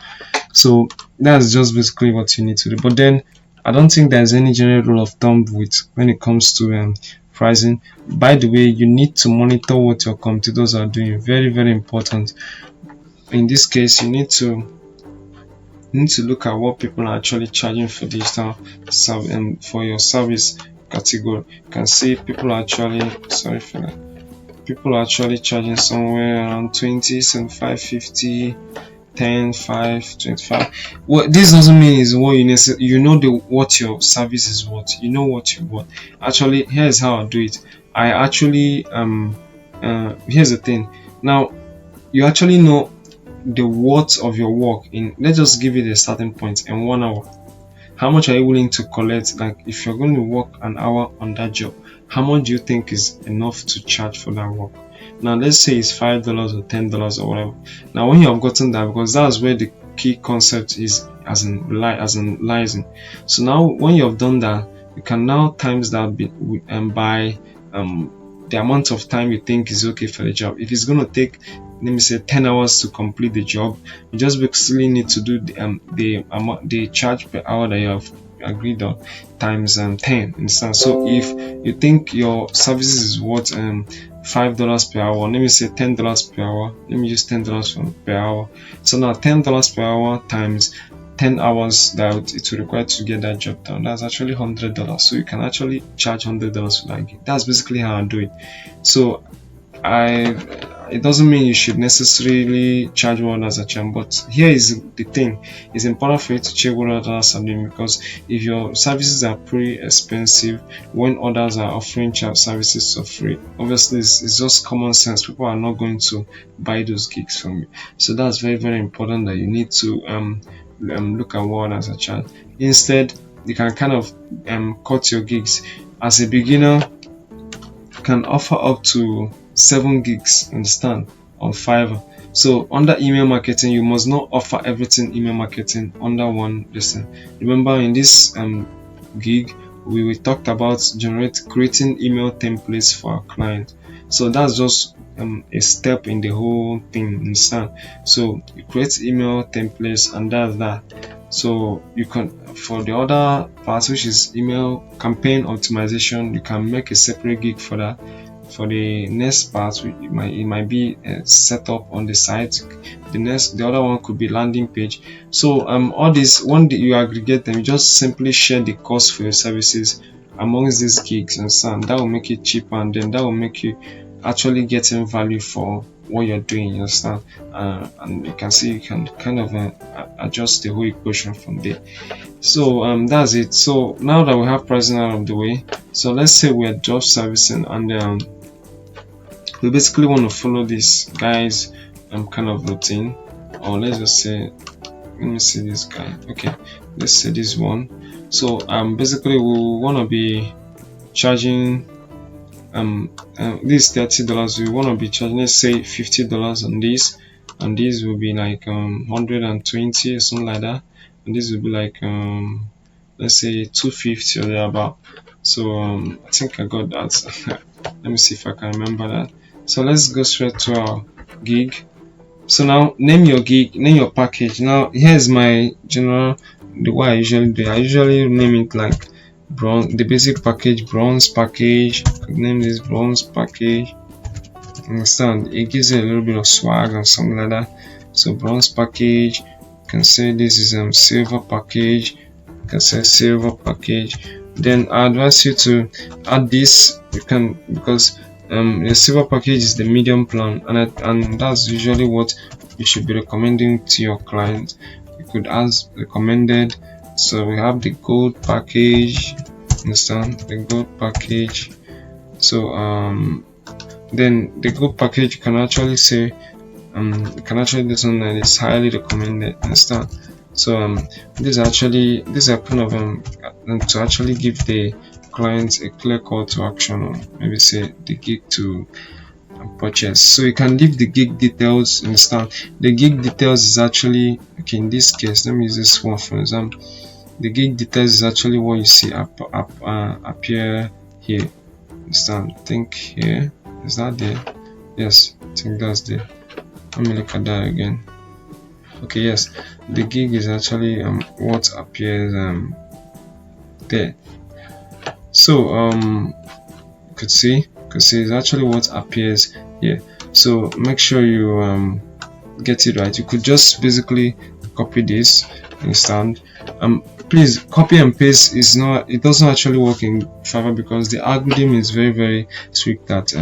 Speaker 1: So that's just basically what you need to do. But then I don't think there's any general rule of thumb with when it comes to pricing. By the way, you need to monitor what your competitors are doing. Very, very important. In this case, you need to look at what people are actually charging for digital for your service category. You can see people are actually charging somewhere around 20, 75, 50, 10, 5, 25. What this doesn't mean is what you know what your service is worth. You know what you want. Actually, here's how I do it. I actually here's the thing. Now you actually know the worth of your work in, let's just give it a starting point in 1 hour. How much are you willing to collect? Like if you're going to work an hour on that job, how much do you think is enough to charge for that work? Now let's say it's $5 or $10 or whatever. Now when you have gotten that, because that's where the key concept is lies in. So now when you have done that, you can now times that by the amount of time you think is okay for the job. If it's going to take, let me say, 10 hours to complete the job, you just basically need to do the charge per hour that you have agreed on times 10. Understand? So if you think your services is worth $5 per hour, let me say $10 per hour. Let me use $10 per hour. So now $10 per hour times 10 hours that it will require to get that job done, that's actually $100. So you can actually charge $100 for that gig. That's basically how I do it. So it doesn't mean you should necessarily charge what others are charging, but here is the thing: it's important for you to check what others are doing, because if your services are pretty expensive when others are offering services for free, obviously it's just common sense, people are not going to buy those gigs from you. So that's very, very important that you need to look at what others are charging. Instead, you can kind of cut your gigs. As a beginner, you can offer up to 7 gigs, understand, on Fiverr. So under email marketing, you must not offer everything email marketing under one lesson. Remember, in this gig, we talked about creating email templates for our client. So that's just a step in the whole thing, understand? So you create email templates, and that's that. So you can, for the other part, which is email campaign optimization, you can make a separate gig for that. For the next part, it might be set up on the site. The other one could be landing page. So all this, when you aggregate them, you just simply share the cost for your services amongst these gigs, and so that will make it cheaper, and then that will make you actually getting value for what you're doing, you understand? And you can see you can kind of adjust the whole equation from there. So that's it. So now that we have pricing out of the way, so let's say we're drop servicing, and we basically want to follow this guy's kind of routine, or let's just say, let me see this guy. Okay, let's say this one. So basically we want to be charging this $30. We want to be charging, let's say, $50 on this, and this will be like 120 or something like that, and this will be like let's say 250 or thereabout. So I think I got that. Let me see if I can remember that. So let's go straight to our gig. So now name your gig, name your package. Now here's my general, the way I usually do. I usually name it like bronze, the basic package, bronze package. Could name this bronze package. Understand? It gives it a little bit of swag or something like that. So bronze package. You can say this is silver package. You can say silver package. Then I advise you to add this. You can, because the silver package is the medium plan, and that's usually what you should be recommending to your client. You could add recommended. So we have the gold package. Understand? The gold package. So then the gold package, you can actually say you can actually do something that is highly recommended. Understand? So these are kind of to actually give the clients a clear call to action, or maybe say the gig to purchase. So you can leave the gig details. Understand? The gig details is actually, okay, in this case, let me use this one for example. The gig details is actually what you see appear here. Understand? Think here. Is that there? Yes, I think that's there. Let me look at that again. Okay, yes, the gig is actually what appears there. So you could see it's actually what appears here. So make sure you get it right. You could just basically copy this. Understand? Please, copy and paste is not, it doesn't actually work in Fiverr, because the algorithm is very, very strict at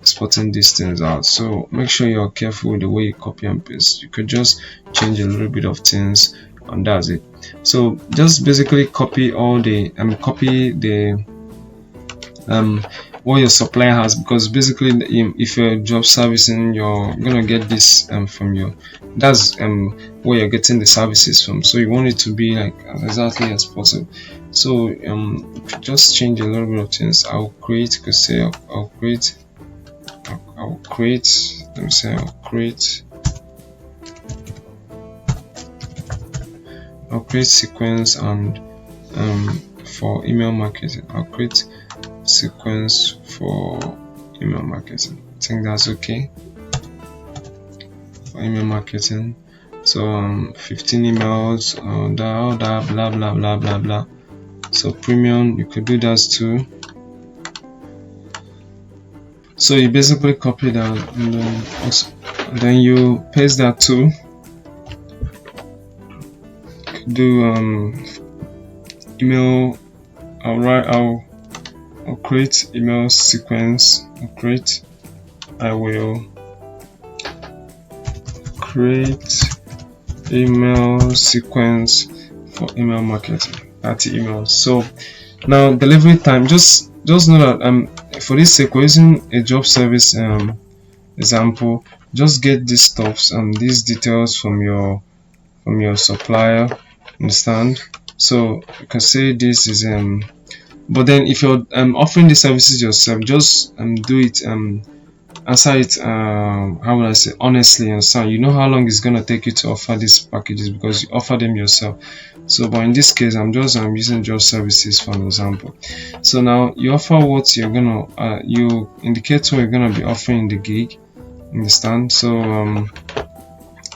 Speaker 1: exporting these things out. So make sure you're careful with the way you copy and paste. You could just change a little bit of things, and that's it. So just basically copy all the what your supplier has, because basically if you're job servicing, you're gonna get this from your, that's where you're getting the services from. So you want it to be like as exactly as possible. So just change a little bit of things. I'll create, could say I'll create let me say I'll create sequence and for email marketing. I'll create sequence for email marketing. I think that's okay for email marketing. So 15 emails, all that blah blah blah blah blah. So premium, you could do that too. So you basically copy that, and then you paste that too. Do email. I'll create email sequence. I will create email sequence for email marketing. 30 emails. So now delivery time. Just know that for this sake, we're using a job service example. Just get these stuffs and these details from your supplier. Understand? So you can say this is but then if you're offering the services yourself, just do it answer it how would I say, honestly. Understand? You know how long it's gonna take you to offer these packages because you offer them yourself. So but in this case, I'm using job services for an example. So now you offer what you're gonna you indicate what you're gonna be offering in the gig. Understand? So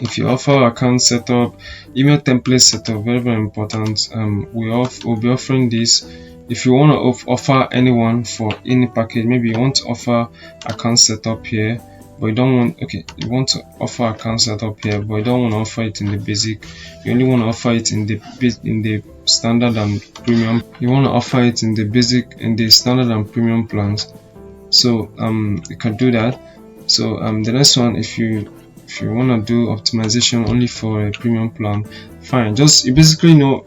Speaker 1: if you offer account setup, email template setup, very, very important. We'll be offering this. If you want to offer anyone for any package, maybe you want to offer account setup here, but you don't want, okay, you want to offer account setup here, but you don't want to offer it in the basic. You only want to offer it in the standard and premium. You want to offer it in the basic, in the standard and premium plans. So you can do that. So the next one, if you want to do optimization only for a premium plan, fine. Just you basically know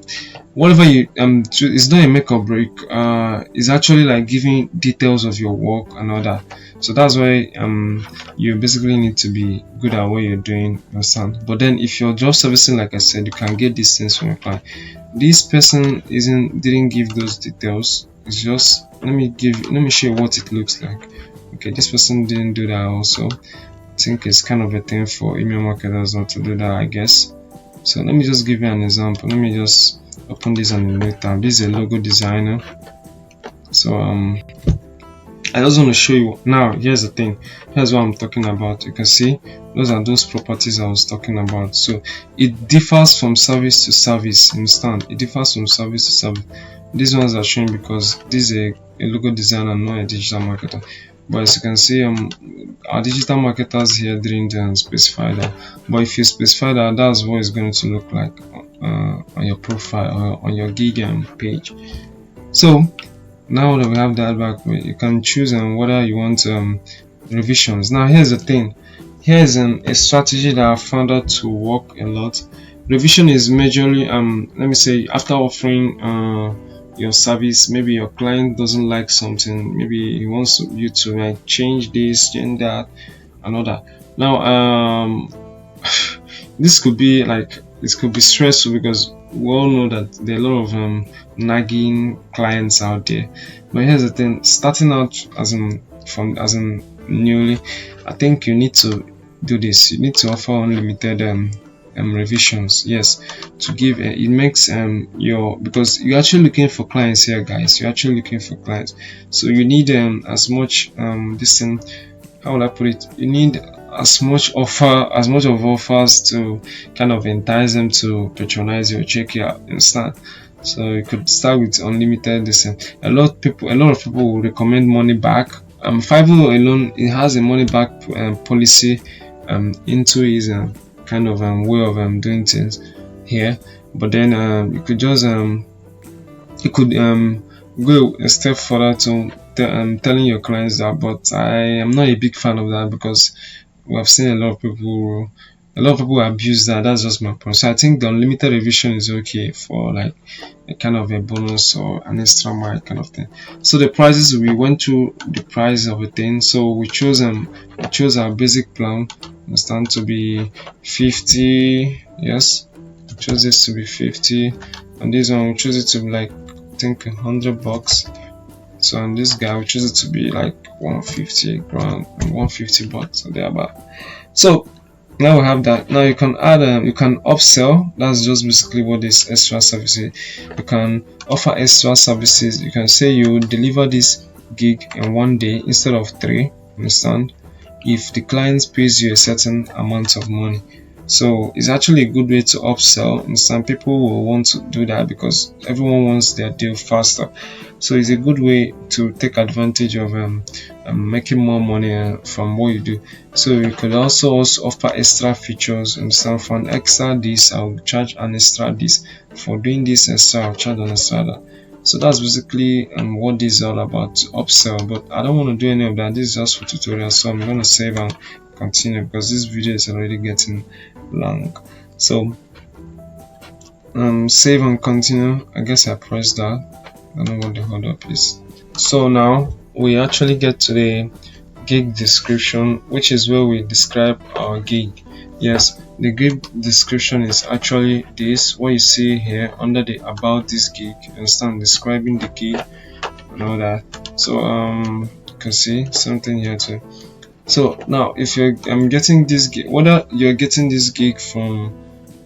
Speaker 1: whatever you it's not a make or break. It's actually like giving details of your work and all that. So that's why you basically need to be good at what you're doing, understand? But then if you're job servicing, like I said, you can get these things from a client. This person didn't give those details. It's just let me show you what it looks like. Okay, this person didn't do that also. I think it's kind of a thing for email marketers not to do that, I guess. So let me just give you an example. Let me just open this on a new tab. This is a logo designer. So I just want to show you now. Here's the thing. Here's what I'm talking about. You can see those are those properties I was talking about. So it differs from service to service. Understand? It differs from service to service. These ones are showing because this is a logo designer, not a digital marketer. But as you can see, our digital marketers here didn't specify that. But if you specify that, that's what it's going to look like on your profile or on your gig page. So now that we have that back, you can choose whether you want revisions. Now here's the thing. Here's a strategy that I found out to work a lot. Revision is majorly let me say, after offering your service, maybe your client doesn't like something, maybe he wants you to like change this, change that, and all that. Now this could be stressful because we all know that there are a lot of nagging clients out there. But here's the thing: starting out as in newly, I think you need to do this. You need to offer unlimited revisions. Yes, to give it makes because you're actually looking for clients here, guys. You're actually looking for clients, so you need as much this thing. How would I put it? You need as much of offers to kind of entice them to patronize you or check you out and start. So you could start with unlimited. A lot of people will recommend money back. Fiverr alone, it has a money back policy into his kind of way of doing things here. But then you could just go a step further to telling your clients that. But I am not a big fan of that because we have seen a lot of people abuse that. That's just my point. So I think the unlimited revision is okay for like a kind of a bonus or an extra mile kind of thing. So the prices, we went through the price of a thing. So we chose our basic plan, understand, to be 50. Yes, we chose this to be 50, and this one we chose it to be like, I think, $100. So on this guy we chose it to be like 150 grand and 150 bucks or thereabout. So now we have that. Now you can add you can upsell. That's just basically what this extra service is. You can offer extra services. You can say you deliver this gig in 1 day instead of 3, understand, if the client pays you a certain amount of money. So it's actually a good way to upsell, and some people will want to do that because everyone wants their deal faster. So it's a good way to take advantage of making more money from what you do. So you could also offer extra features, and some for an extra this I'll charge an extra this, for doing this extra I'll charge an extra that. So that's basically what this is all about, to upsell. But I don't want to do any of that. This is just for tutorial, so I'm going to save and continue because this video is already getting long. So save and continue. I guess I pressed that. I don't know what the hold up is. So now we actually get to the gig description, which is where we describe our gig. Yes, the gig description is actually this, what you see here under the about this gig. You understand, describing the gig and all that. So you can see something here too. So now if you're getting this gig, whether you're getting this gig from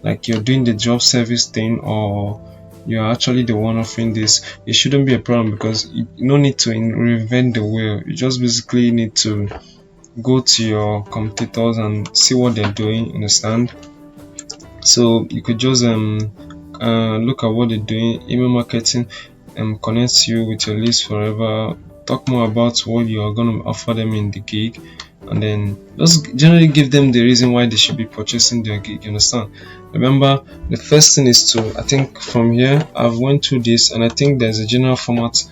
Speaker 1: like you're doing the job service thing or you're actually the one offering this, it shouldn't be a problem because you don't need to reinvent the wheel. You just basically need to go to your competitors and see what they're doing, understand? So you could just look at what they're doing. Email marketing connects you with your list forever. Talk more about what you are going to offer them in the gig, and then just generally give them the reason why they should be purchasing their gig, you understand? Remember, the first thing is to, I think from here I've went through this and I think there's a general format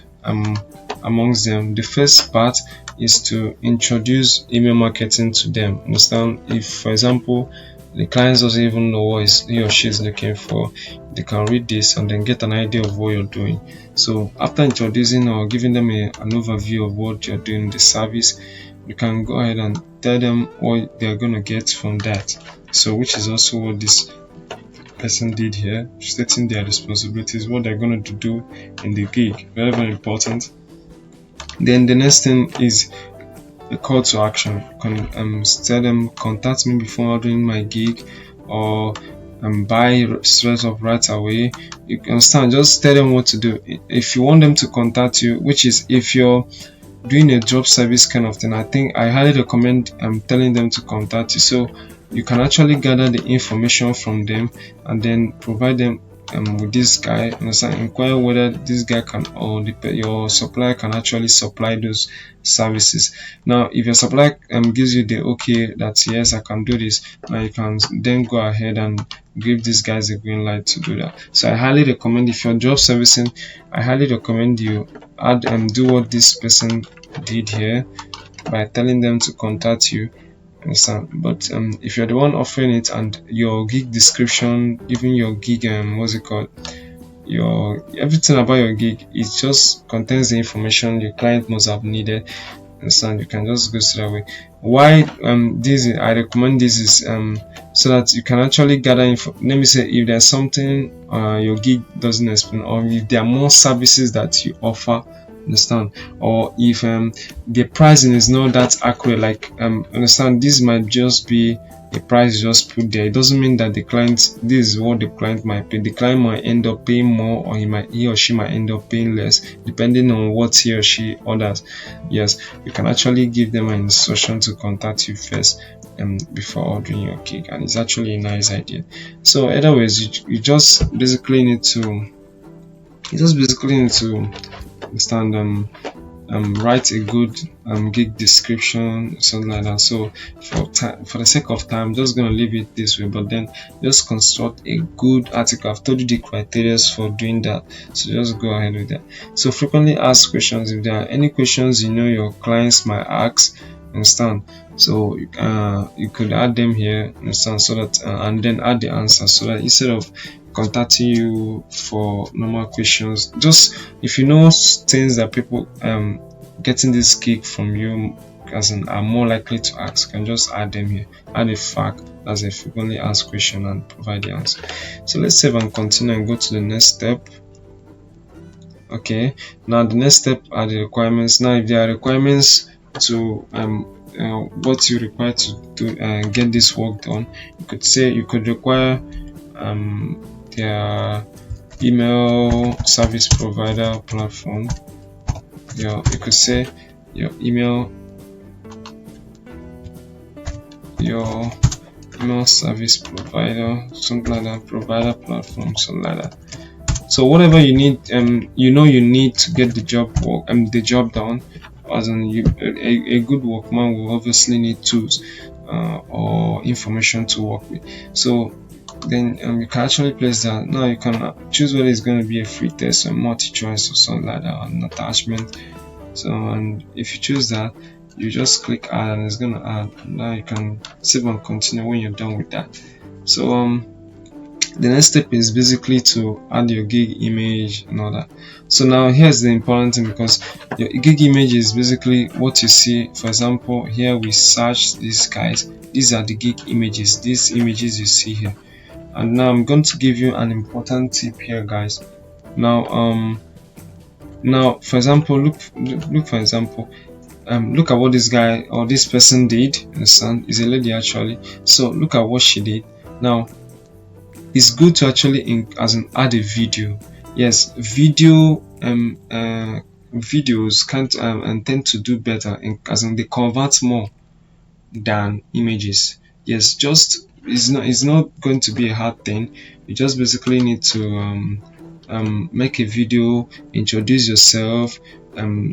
Speaker 1: amongst them. The first part is to introduce email marketing to them, understand? If for example the client doesn't even know what he or she is looking for, they can read this and then get an idea of what you're doing. So after introducing or giving them an overview of what you're doing, the service, you can go ahead and tell them what they're going to get from that. So which is also what this person did here, stating their responsibilities, what they're going to do in the gig. Very, very important. Then the next thing is a call to action. Tell them, contact me before ordering my gig, or buy straight up right away. You can understand, just tell them what to do. If you want them to contact you, which is if you're doing a job service kind of thing, I think I highly recommend telling them to contact you, so you can actually gather the information from them and then provide them with this guy, inquire whether this guy can, or your supplier can actually supply those services. Now if your supplier gives you the okay that yes, I can do this, now you can then go ahead and give these guys a green light to do that. So I highly recommend, if you're job servicing, I highly recommend you add and do what this person did here by telling them to contact you. But if you're the one offering it and your gig description, even your gig what's it called, your everything about your gig, it just contains the information your client must have needed, and you can just go straight away. Why I recommend this is so that you can actually gather info. Let me say, if there's something your gig doesn't explain, or if there are more services that you offer, understand, or if the pricing is not that accurate, like understand, this might just be a price just put there. It doesn't mean that the client, this is what the client might pay. The client might end up paying more, or he or she might end up paying less, depending on what he or she orders. Yes, you can actually give them an instruction to contact you first before ordering your gig, and it's actually a nice idea. So otherwise, you just basically need to understand, write a good gig description, something like that. So for the sake of time, I'm just going to leave it this way, but then just construct a good article. I've told you the criteria for doing that, so just go ahead with that. So frequently asked questions. If there are any questions your clients might ask, understand, so you could add them here, understand, so that and then add the answer, so that instead of contacting you for normal questions, just if you know things that people getting this gig from you are more likely to ask, you can just add them here. Add a fact as a frequently asked question and provide the answer. So let's save and continue and go to the next step. Okay, now the next step are the requirements. Now if there are requirements to what you require to do get this work done, you could require their email service provider platform. You could say your email service provider, something like that, provider platform, something like that. So whatever you need, you need to get the job done. As in, a good workman will obviously need tools or information to work with. So then you can actually place that. Now you can choose whether it's going to be a free test or multi-choice or something like that, an attachment. So, and if you choose that, you just click add and it's going to add. Now you can save and continue when you're done with that. So the next step is basically to add your gig image and all that. So now here's the important thing, because your gig image is basically what you see. For example, here we search these guys. These are the gig images. These images you see here. And now I'm going to give you an important tip here, guys. Now for example, look for example, look at what this guy or this person did. Understand, is a lady actually. So look at what she did. Now it's good to actually add a video. Yes, videos can't and tend to do better as in they convert more than images. Yes, just it's not going to be a hard thing. You just basically need to make a video, introduce yourself. You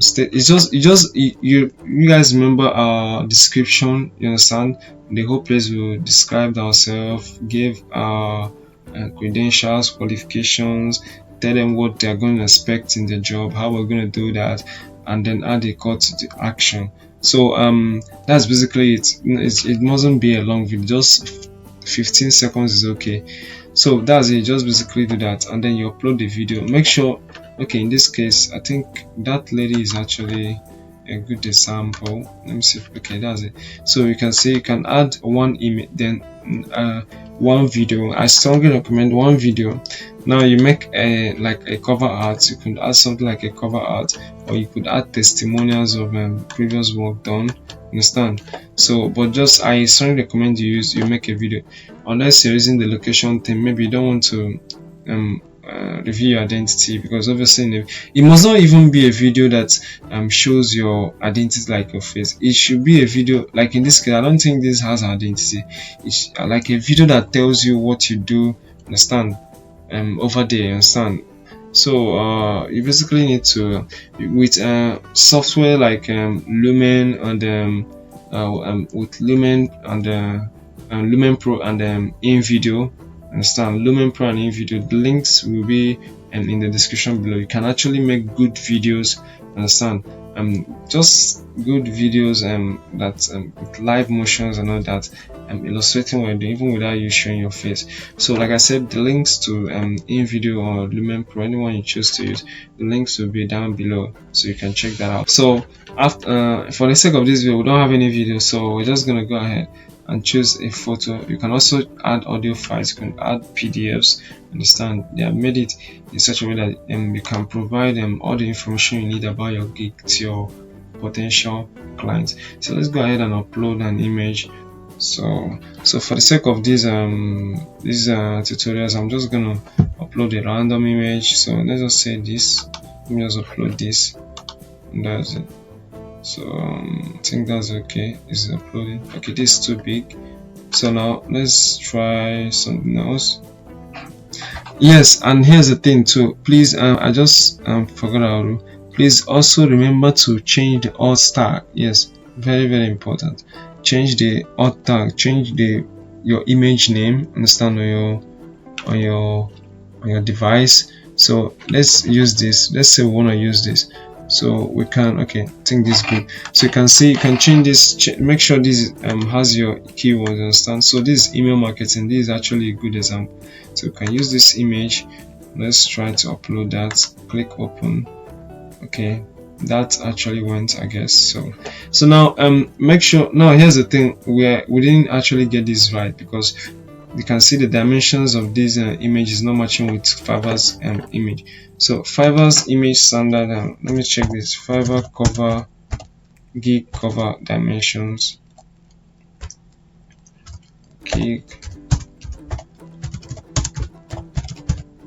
Speaker 1: guys remember our description, you understand? The whole place will describe ourselves, give our credentials, qualifications, tell them what they're going to expect in the job, how we're going to do that, and then add a call to the action. So that's basically it. It mustn't be a long video, just 15 seconds is okay. So that's it. Just basically do that, and then you upload the video. Make sure, okay, in this case I think that lady is actually a good example. Let me see. Okay, that's it. So you can see you can add one image, then one video. I strongly recommend one video. Now you make a like a cover art. You could add something like a cover art, or you could add testimonials of previous work done. Understand? So, but just I strongly recommend you make a video, unless you're using the location thing. Maybe you don't want to reveal your identity, because obviously it must not even be a video that shows your identity like your face. It should be a video like, in this case I don't think this has identity. It's like a video that tells you what you do, understand, over there, understand. So you basically need to, with software like Lumen and with Lumen and Lumen Pro and InVideo, understand, Lumen Pro and InVideo, the links will be in the description below. You can actually make good videos, understand, just good videos that with live motions and all that, illustrating what you're doing even without you showing your face. So like I said, the links to InVideo or Lumen Pro, anyone you choose to use, the links will be down below, so you can check that out. So after for the sake of this video, we don't have any video, so we're just gonna go ahead and choose a photo. You can also add audio files, you can add PDFs, understand. They have made it in such a way that you can provide all the information you need about your gig to your potential clients. So let's go ahead and upload an image. So for the sake of these tutorials, I'm just gonna upload a random image. So let's just say this. Let me just upload this, and that's it. So I think that's okay. It's uploading. Okay, this is too big. So now let's try something else. Yes, and here's the thing too. Please, I just forgot how to. Please also remember to change the alt tag. Yes, very important. Change the alt tag. Change your image name. Understand, on your device. So let's use this. Let's say we want to use this. So we can, okay, I think this is good. So you can see, you can change this, make sure this has your keywords, understand. So this is email marketing. This is actually a good example. So you can use this image. Let's try to upload that. Click open. Okay, that actually went, I guess. So now make sure, now here's the thing, we didn't actually get this right, because you can see the dimensions of this image is not matching with Fiverr's image. So Fiverr's image standard, let me check this. Fiverr cover gig cover dimensions, gig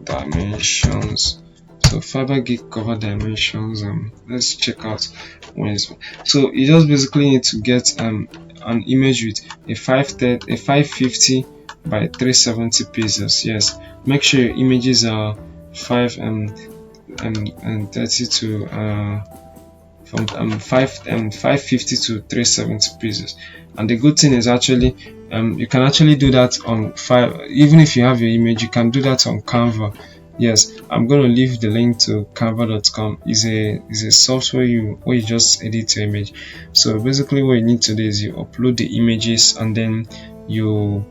Speaker 1: dimensions. So Fiverr gig cover dimensions. Let's check out when it's. So you just basically need to get an image with a 550 by 370 pixels. Yes, make sure your images are 530 to from 550 to 370 pixels. And the good thing is actually you can actually do that on even if you have your image, you can do that on Canva. Yes, I'm going to leave the link to canva.com. is a software where you just edit your image. So basically what you need to do is you upload the images, and then you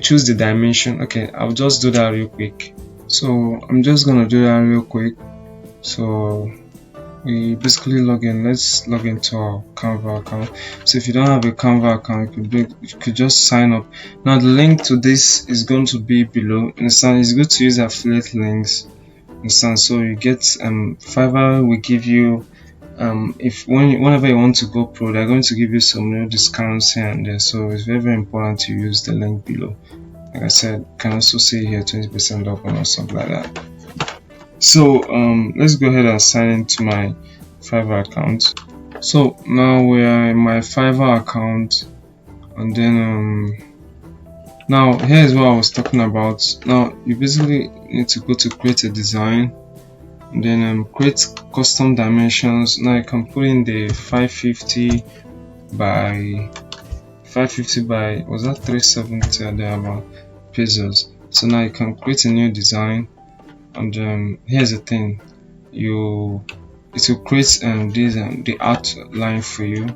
Speaker 1: choose the dimension. Okay, I'll just do that real quick. So I'm just gonna do that real quick. So we basically log in. Let's log into our Canva account. So if you don't have a Canva account, you could just sign up. Now the link to this is going to be below. Understand? It's good to use affiliate links. Understand? So you get Fiverr will give you whenever you want to go pro, they're going to give you some discounts here and there. So it's very important to use the link below. Like I said, you can also see here 20% off or something like that. So let's go ahead and sign into my Fiverr account. So now we are in my Fiverr account, and then now here's what I was talking about. Now you basically need to go to create a design, and then create custom dimensions. Now you can put in the 550 by was that 370 or thereabout pixels. So now you can create a new design, and here's the thing, it will create the outline for you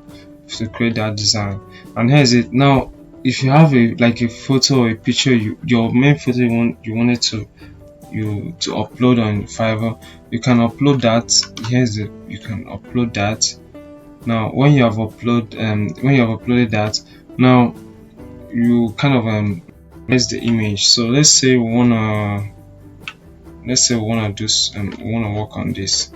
Speaker 1: to create that design. And here's it. Now if you have a photo or a picture, your main photo you wanted to upload on Fiverr, you can upload that. You can upload that, Now when you have uploaded that, now you kind of raise the image. So let's say we wanna we wanna work on this.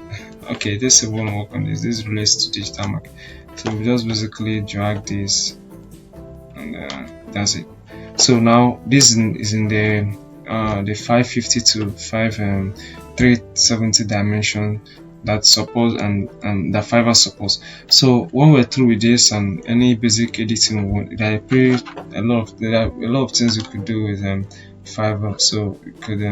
Speaker 1: Okay, let's say we wanna work on this. This relates to digital marketing. So we just basically drag this, and that's it. So now this is in the 550 to 370 dimension that supports and that Fiverr supports. So when we're through with this and any basic editing, there are a lot of things you could do with Fiverr. So you could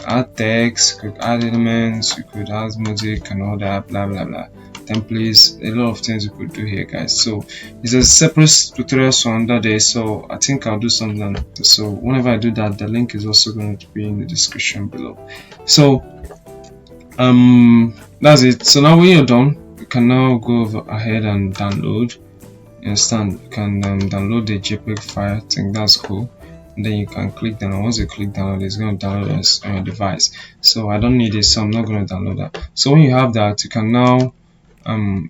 Speaker 1: add text, you could add elements, you could add music and all that, blah blah blah, templates, a lot of things you could do here, guys. So it's a separate tutorial so under there, so I think I'll do something. So whenever I do that, the link is also going to be in the description below. So that's it. So now when you're done, you can now go ahead and download. You understand? You can download the JPEG file. I think that's cool. And then you can click download. Once you click download, it's going to download this on your device. So I don't need it, so I'm not going to download that. So when you have that, you can now go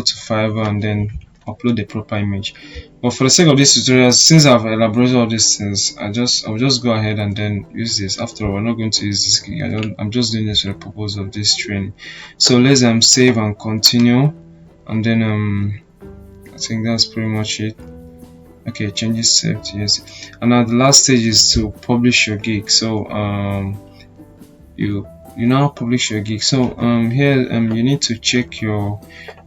Speaker 1: to Fiverr and then upload the proper image. But for the sake of this tutorial, since I've elaborated all these things, I'll just go ahead and then use this. After all, we're not going to use this gig. I'm just doing this for the purpose of this training. So let's save and continue, and then I think that's pretty much it. Okay, changes saved, yes. And now the last stage is to publish your gig. So you now publish your gig. So here you need to check your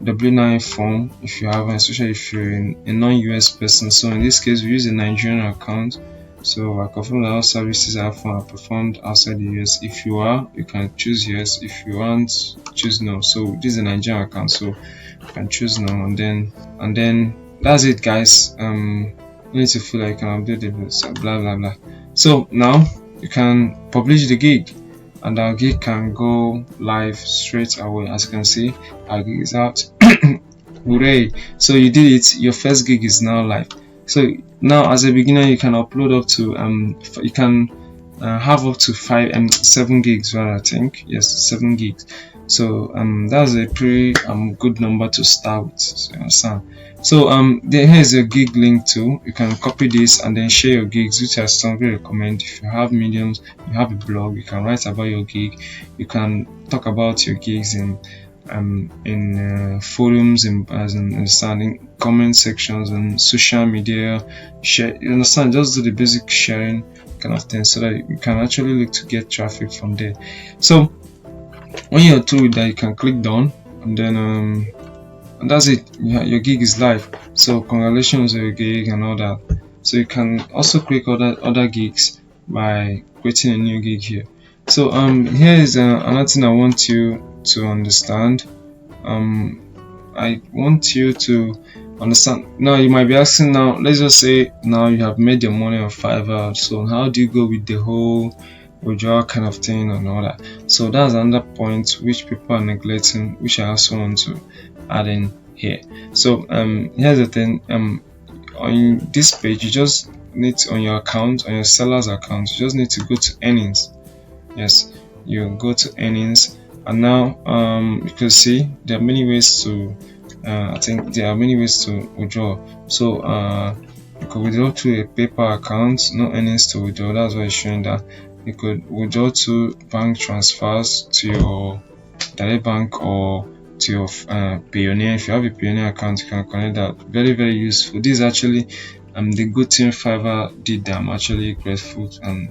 Speaker 1: W9 form if you have, especially if you're a non-US person. So in this case, we use a Nigerian account. So I confirm that all services are performed outside the US. If you are, you can choose yes. If you aren't, choose no. So this is a Nigerian account, so you can choose no, and then that's it, guys. You need to feel like you can update the blah blah blah. So now you can publish the gig, and our gig can go live straight away. As you can see, our gig is out. Hooray! So you did it. Your first gig is now live. So now, as a beginner, you can upload up to you can have up to 7 gigs, rather. I think yes, 7 gigs. So that's a pretty good number to start with. So you understand. So here's a gig link too. You can copy this and then share your gigs, which I strongly recommend. If you have mediums, you have a blog, you can write about your gig. You can talk about your gigs in forums, in understanding comment sections and social media. Share, you understand, just do the basic sharing kind of thing, so that you can actually look to get traffic from there. So when you're through with that, you can click done, and then and that's it. Your gig is live. So congratulations on your gig and all that. So you can also create other gigs by creating a new gig here. So here is another thing I want you to understand. I want you to understand. Now you might be asking, now let's just say now you have made your money on Fiverr. So how do you go with the whole withdrawal kind of thing and all that? So that's another point which people are neglecting, which I also want to add in here. So here's the thing. On this page, you just need to, on your account, on your seller's account, you just need to go to earnings. Yes, you go to earnings, and now you can see there are many ways to I think there are many ways to withdraw. So you could withdraw to a PayPal account, no earnings to withdraw. That's why it's showing that. You could withdraw to bank transfers, to your direct bank, or to your Payoneer. If you have a Payoneer account, you can connect that. Very, very useful. This is actually the good thing Fiverr did. I'm actually grateful, and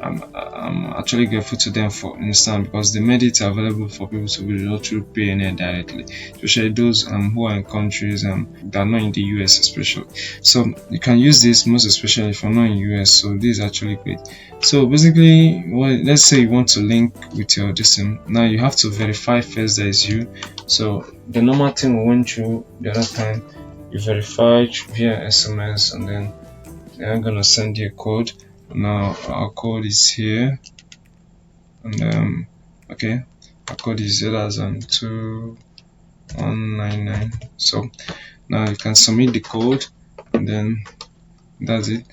Speaker 1: I'm actually grateful to them for understand, because they made it available for people to withdraw through Payoneer directly, especially those who are in countries that are not in the US especially. So you can use this most especially if you're not in US. So this is actually great. So basically, let's say you want to link with your system. Now you have to verify first that it's you. So the normal thing we went through the other time, you verify via SMS, and then they're gonna send you a code. Now our code is here, and okay, our code is 02199. So now you can submit the code, and then that's it.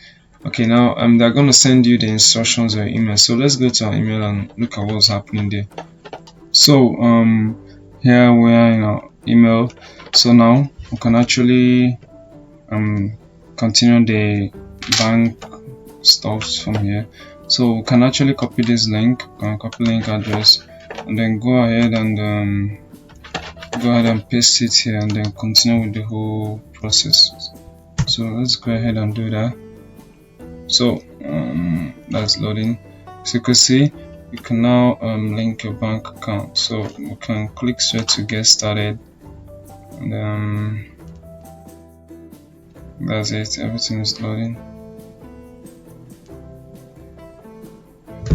Speaker 1: Okay, now they're gonna send you the instructions or email. So let's go to our email and look at what's happening there. So here we are email. So now we can actually continue the bank stuff from here. So we can actually copy this link, copy link address, and then go ahead and paste it here, and then continue with the whole process. So let's go ahead and do that. So that's loading. So you can see you can now link your bank account. So we can click straight to get started, and that's it. Everything is loading.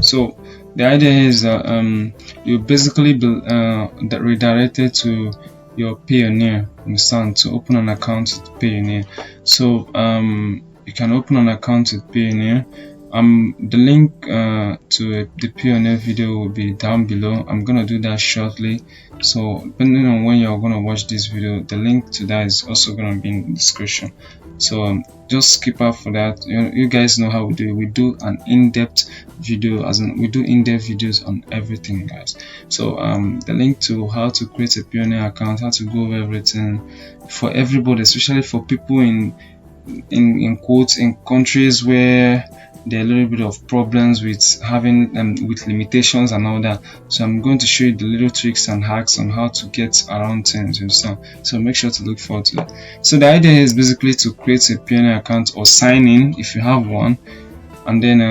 Speaker 1: So the idea is that you basically be redirected to your Payoneer, understand, to open an account with Payoneer. So you can open an account with Payoneer. The link to the Payoneer video will be down below. I'm gonna do that shortly. So depending on when you're gonna watch this video, the link to that is also gonna be in the description. So just skip out for that. You guys know how we do it. We do an in-depth video, as in we do in-depth videos on everything, guys. So the link to how to create a Payoneer account, how to go over everything for everybody, especially for people in quotes in countries where there are a little bit of problems with having with limitations and all that. So I'm going to show you the little tricks and hacks on how to get around things, you understand? So make sure to look forward to that. So the idea is basically to create a Payoneer account or sign in if you have one, and then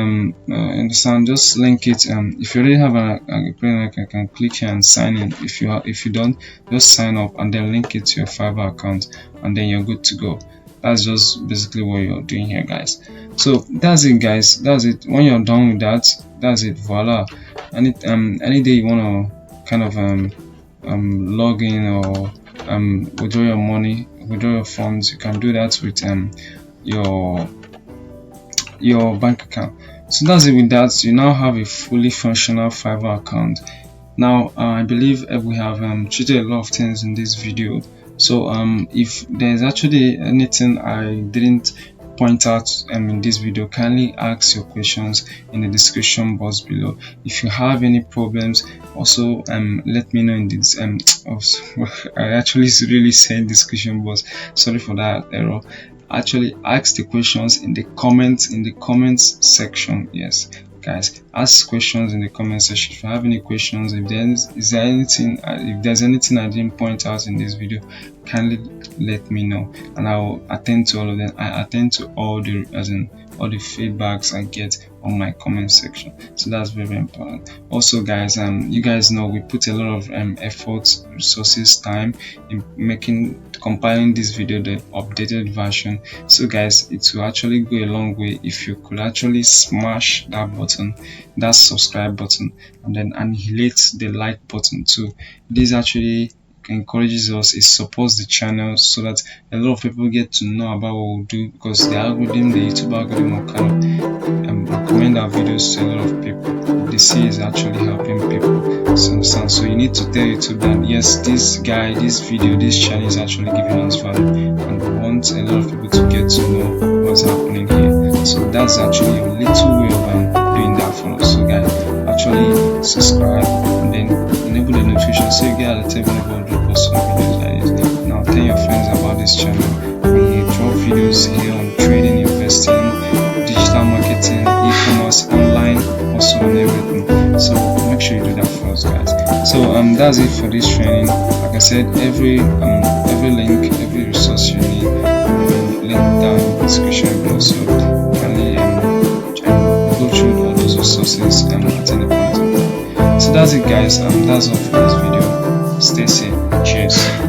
Speaker 1: understand, just link it. If you already have a Payoneer account, you can click here and sign in. If you don't, just sign up and then link it to your Fiverr account, and then you're good to go. That's just basically what you're doing here, guys. So that's it, guys. That's it. When you're done with that, that's it. Voila. Any day you want to kind of log in or withdraw your money, withdraw your funds, you can do that with your bank account. So that's it with that. You now have a fully functional Fiverr account. Now I believe we have treated a lot of things in this video. So if there's actually anything I didn't point out in this video, kindly ask your questions in the description box below. If you have any problems, also let me know in this I actually really said description box, sorry for that error. Actually ask the questions in the comments section. Yes, guys, ask questions in the comment section if you have any questions. If there's anything I didn't point out in this video, kindly let me know and I'll attend to all of them. I attend to all the feedbacks I get on my comment section. So that's very important. Also, guys, you guys know we put a lot of effort, resources, time in compiling this video, the updated version. So guys, it will actually go a long way if you could actually smash that button, that subscribe button, and then annihilate the like button too. This actually encourages us, it supports the channel so that a lot of people get to know about what we do, because the YouTube algorithm will kind of recommend our videos to a lot of people. They see is actually helping people. So you need to tell YouTube that yes, this guy, this video, this channel is actually giving us value, and we want a lot of people to get to know what's happening here. So that's actually a little way of doing that for us. So guys, actually subscribe and then enable the notification so you get alerted whenever we drop some videos like this. Now tell your friends about this channel. We drop videos here on trading, investing, digital marketing, e-commerce, online, also on everything. So make sure you do that for us, guys. So that's it for this training. Like I said, every link, every resource you need will be linked down in the description below. So kindly go through all those resources at any point in time. So that's it, guys. That's all for this video. Stay safe. Cheers.